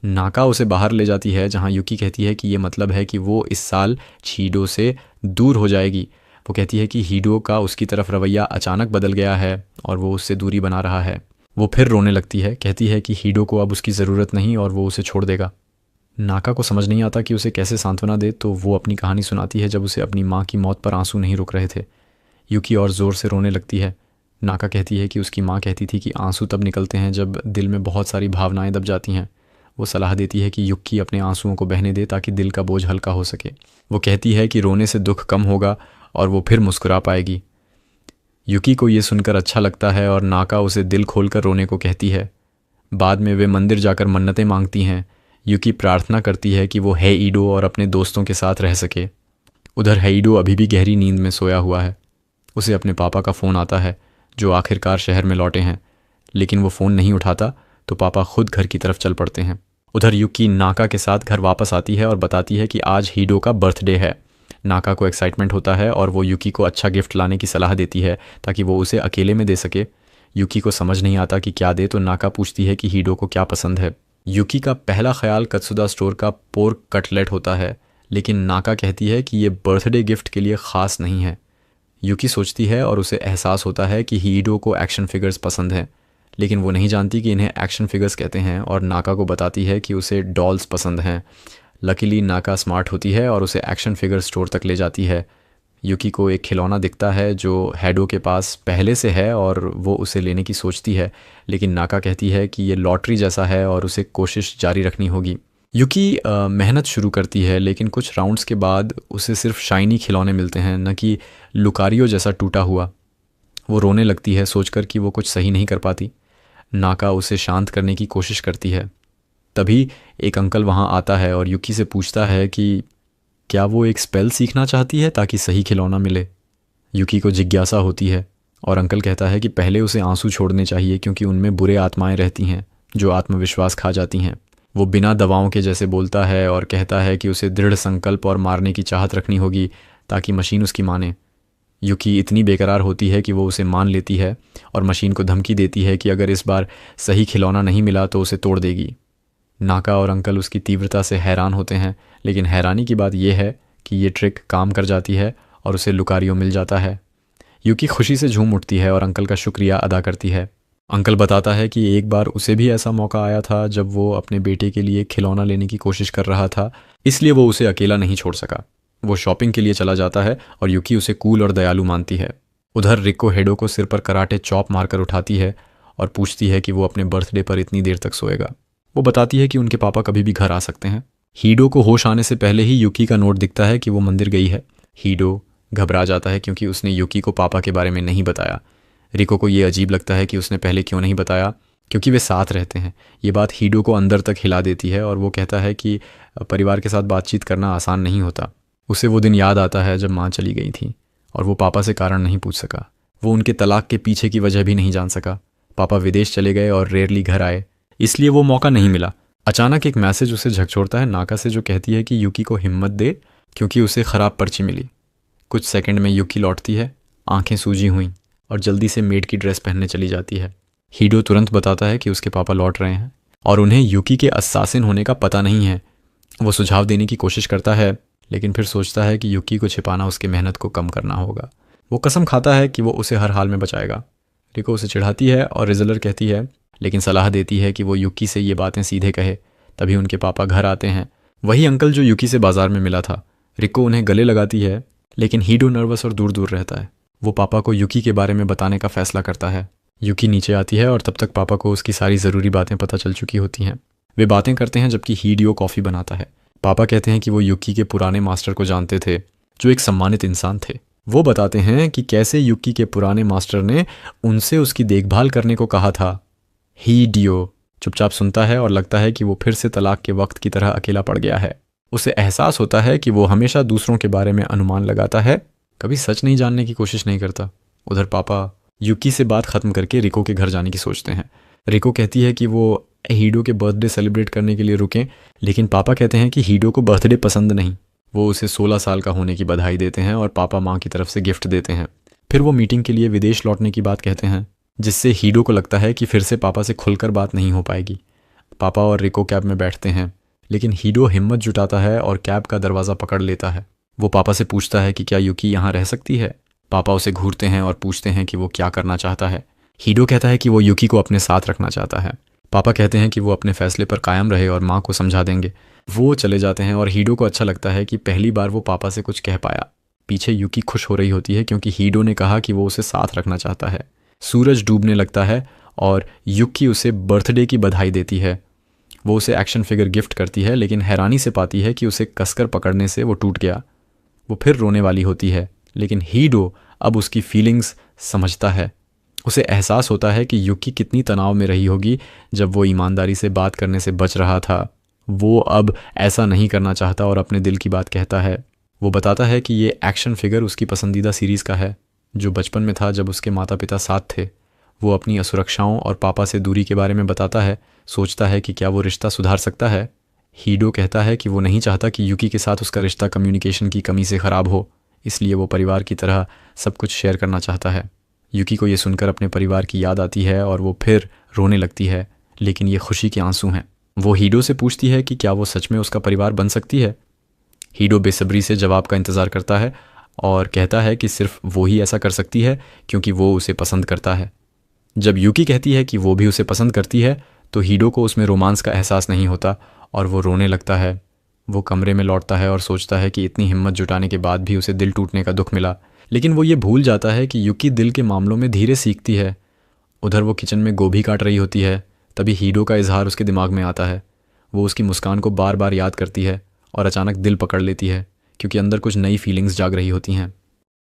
नाका उसे बाहर ले जाती है, जहाँ यूकी कहती है कि ये मतलब है कि वो इस साल हीडो से दूर हो जाएगी। वो कहती है कि हीडो का उसकी तरफ रवैया अचानक बदल गया है और वो उससे दूरी बना रहा है। वो फिर रोने लगती है, कहती है कि हीडो को अब उसकी ज़रूरत नहीं और वो उसे छोड़ देगा। नाका को समझ नहीं आता कि उसे कैसे सांत्वना दे, तो वो अपनी कहानी सुनाती है जब उसे अपनी माँ की मौत पर आंसू नहीं रुक रहे थे। यूकी और ज़ोर से रोने लगती है। नाका कहती है कि उसकी माँ कहती थी कि आंसू तब निकलते हैं जब दिल में बहुत सारी भावनाएं दब जाती हैं। वो सलाह देती है कि युक्की अपने आंसुओं को बहने दे ताकि दिल का बोझ हल्का हो सके। वो कहती है कि रोने से दुख कम होगा और वो फिर मुस्कुरा पाएगी। युकी को ये सुनकर अच्छा लगता है और नाका उसे दिल खोलकर रोने को कहती है। बाद में वे मंदिर जाकर मन्नतें मांगती हैं। युकी प्रार्थना करती है कि वो हेईडो और अपने दोस्तों के साथ रह सके। उधर हेईडो अभी भी गहरी नींद में सोया हुआ है। उसे अपने पापा का फ़ोन आता है जो आखिरकार शहर में लौटे हैं, लेकिन वो फ़ोन नहीं उठाता तो पापा खुद घर की तरफ चल पड़ते हैं। उधर युकी नाका के साथ घर वापस आती है और बताती है कि आज हीडो का बर्थडे है। नाका को एक्साइटमेंट होता है और वो युकी को अच्छा गिफ्ट लाने की सलाह देती है ताकि वो उसे अकेले में दे सके। युकी को समझ नहीं आता कि क्या दे, तो नाका पूछती है कि हीडो को क्या पसंद है। युकी का पहला ख्याल कत्सुदा स्टोर का पोर्क कटलेट होता है, लेकिन नाका कहती है कि ये बर्थडे गिफ्ट के लिए ख़ास नहीं है। युकी सोचती है और उसे एहसास होता है कि हीडो को एक्शन फिगर्स पसंद हैं, लेकिन वो नहीं जानती कि इन्हें एक्शन फिगर्स कहते हैं, और नाका को बताती है कि उसे डॉल्स पसंद हैं। लकीली नाका स्मार्ट होती है और उसे एक्शन फिगर स्टोर तक ले जाती है। युकी को एक खिलौना दिखता है जो हेडो के पास पहले से है और वो उसे लेने की सोचती है, लेकिन नाका कहती है कि ये लॉटरी जैसा है और उसे कोशिश जारी रखनी होगी। युकी मेहनत शुरू करती है, लेकिन कुछ राउंड्स के बाद उसे सिर्फ शाइनी खिलौने मिलते हैं, न कि लुकारियो जैसा टूटा हुआ। वो रोने लगती है सोचकर कि वो कुछ सही नहीं कर पाती। नाका उसे शांत करने की कोशिश करती है। तभी एक अंकल वहाँ आता है और युकी से पूछता है कि क्या वो एक स्पेल सीखना चाहती है ताकि सही खिलौना मिले। युकी को जिज्ञासा होती है और अंकल कहता है कि पहले उसे आंसू छोड़ने चाहिए क्योंकि उनमें बुरे आत्माएं रहती हैं जो आत्मविश्वास खा जाती हैं। वो बिना दवाओं के जैसे बोलता है और कहता है कि उसे दृढ़ संकल्प और मारने की चाहत रखनी होगी ताकि मशीन उसकी माने। युकी इतनी बेकरार होती है कि वो उसे मान लेती है और मशीन को धमकी देती है कि अगर इस बार सही खिलौना नहीं मिला तो उसे तोड़ देगी। नाका और अंकल उसकी तीव्रता से हैरान होते हैं, लेकिन हैरानी की बात यह है कि ये ट्रिक काम कर जाती है और उसे लुकारियो मिल जाता है। युकी खुशी से झूम उठती है और अंकल का शुक्रिया अदा करती है। अंकल बताता है कि एक बार उसे भी ऐसा मौका आया था जब वो अपने बेटे के लिए खिलौना लेने की कोशिश कर रहा था, इसलिए वो उसे अकेला नहीं छोड़ सका। वो शॉपिंग के लिए चला जाता है और युकी उसे कूल और दयालु मानती है। उधर रिको हेडो को सिर पर कराटे चॉप मारकर उठाती है और पूछती है कि वो अपने बर्थडे पर इतनी देर तक सोएगा। वो बताती है कि उनके पापा कभी भी घर आ सकते हैं। हीडो को होश आने से पहले ही युकी का नोट दिखता है कि वो मंदिर गई है। हीडो घबरा जाता है क्योंकि उसने युकी को पापा के बारे में नहीं बताया। रिको को ये अजीब लगता है कि उसने पहले क्यों नहीं बताया, क्योंकि वे साथ रहते हैं। ये बात हीडो को अंदर तक हिला देती है और वो कहता है कि परिवार के साथ बातचीत करना आसान नहीं होता। उसे वो दिन याद आता है जब माँ चली गई थी और वो पापा से कारण नहीं पूछ सका। वो उनके तलाक के पीछे की वजह भी नहीं जान सका। पापा विदेश चले गए और रेयरली घर आए, इसलिए वो मौका नहीं मिला। अचानक एक मैसेज उसे झकझोरता है नाका से, जो कहती है कि युकी को हिम्मत दे क्योंकि उसे ख़राब पर्ची मिली। कुछ सेकंड में युकी लौटती है, आंखें सूजी हुई, और जल्दी से मेड की ड्रेस पहनने चली जाती है। हीडो तुरंत बताता है कि उसके पापा लौट रहे हैं और उन्हें युकी के अस्सासिन होने का पता नहीं है। वो सुझाव देने की कोशिश करता है, लेकिन फिर सोचता है कि युकी को छिपाना उसकी मेहनत को कम करना होगा। वो कसम खाता है कि वो उसे हर हाल में बचाएगा। रिको उसे चिढ़ाती है और रिजलर कहती है, लेकिन सलाह देती है कि वो युकी से ये बातें सीधे कहे। तभी उनके पापा घर आते हैं, वही अंकल जो युकी से बाजार में मिला था। रिको उन्हें गले लगाती है, लेकिन हीडो नर्वस और दूर दूर रहता है। वो पापा को युकी के बारे में बताने का फैसला करता है। युकी नीचे आती है और तब तक पापा को उसकी सारी ज़रूरी बातें पता चल चुकी होती हैं। वे बातें करते हैं जबकि हीडियो कॉफ़ी बनाता है। पापा कहते हैं कि वो युकी के पुराने मास्टर को जानते थे, जो एक सम्मानित इंसान थे। वो बताते हैं कि कैसे युकी के पुराने मास्टर ने उनसे उसकी देखभाल करने को कहा था। हीडियो चुपचाप सुनता है और लगता है कि वो फिर से तलाक के वक्त की तरह अकेला पड़ गया है। उसे एहसास होता है कि वो हमेशा दूसरों के बारे में अनुमान लगाता है, कभी सच नहीं जानने की कोशिश नहीं करता। उधर पापा युकी से बात ख़त्म करके रिको के घर जाने की सोचते हैं। रिको कहती है कि वो हीडो के बर्थडे सेलिब्रेट करने के लिए रुकें, लेकिन पापा कहते हैं कि हीडो को बर्थडे पसंद नहीं। वो उसे 16 साल का होने की बधाई देते हैं और पापा माँ की तरफ से गिफ्ट देते हैं। फिर वो मीटिंग के लिए विदेश लौटने की बात कहते हैं, जिससे हीडो को लगता है कि फिर से पापा से खुलकर बात नहीं हो पाएगी। पापा और रिको कैब में बैठते हैं, लेकिन हीडो हिम्मत जुटाता है और कैब का दरवाज़ा पकड़ लेता है। वो पापा से पूछता है कि क्या युकी यहाँ रह सकती है। पापा उसे घूरते हैं और पूछते हैं कि वो क्या करना चाहता है। हीडो कहता है कि वो युकी को अपने साथ रखना चाहता है। पापा कहते हैं कि वो अपने फैसले पर कायम रहे और माँ को समझा देंगे। वो चले जाते हैं और हीडो को अच्छा लगता है कि पहली बार वो पापा से कुछ कह पाया। पीछे युकी खुश हो रही होती है क्योंकि हीडो ने कहा कि वो उसे साथ रखना चाहता है। सूरज डूबने लगता है और युकी उसे बर्थडे की बधाई देती है। वो उसे एक्शन फिगर गिफ्ट करती है, लेकिन हैरानी से पाती है कि उसे कसकर पकड़ने से वो टूट गया। वो फिर रोने वाली होती है, लेकिन हीडो अब उसकी फीलिंग्स समझता है। उसे एहसास होता है कि युकी कितनी तनाव में रही होगी जब वो ईमानदारी से बात करने से बच रहा था। वो अब ऐसा नहीं करना चाहता और अपने दिल की बात कहता है। वो बताता है कि ये एक्शन फिगर उसकी पसंदीदा सीरीज़ का है, जो बचपन में था जब उसके माता पिता साथ थे। वो अपनी असुरक्षाओं और पापा से दूरी के बारे में बताता है, सोचता है कि क्या वो रिश्ता सुधार सकता है। हीडो कहता है कि वो नहीं चाहता कि युकी के साथ उसका रिश्ता कम्युनिकेशन की कमी से ख़राब हो, इसलिए वो परिवार की तरह सब कुछ शेयर करना चाहता है। युकी को ये सुनकर अपने परिवार की याद आती है और वो फिर रोने लगती है, लेकिन ये खुशी के आंसू हैं। वो हीडो से पूछती है कि क्या वो सच में उसका परिवार बन सकती है। हीडो बेसब्री से जवाब का इंतज़ार करता है और कहता है कि सिर्फ वो ही ऐसा कर सकती है क्योंकि वो उसे पसंद करता है। जब युकी कहती है कि वो भी उसे पसंद करती है तो हीडो को उसमें रोमांस का एहसास नहीं होता और वो रोने लगता है। वो कमरे में लौटता है और सोचता है कि इतनी हिम्मत जुटाने के बाद भी उसे दिल टूटने का दुख मिला, लेकिन वो ये भूल जाता है कि युकी दिल के मामलों में धीरे सीखती है। उधर वो किचन में गोभी काट रही होती है, तभी हीडो का इजहार उसके दिमाग में आता है। वो उसकी मुस्कान को बार बार याद करती है और अचानक दिल पकड़ लेती है, क्योंकि अंदर कुछ नई फीलिंग्स जाग रही होती हैं।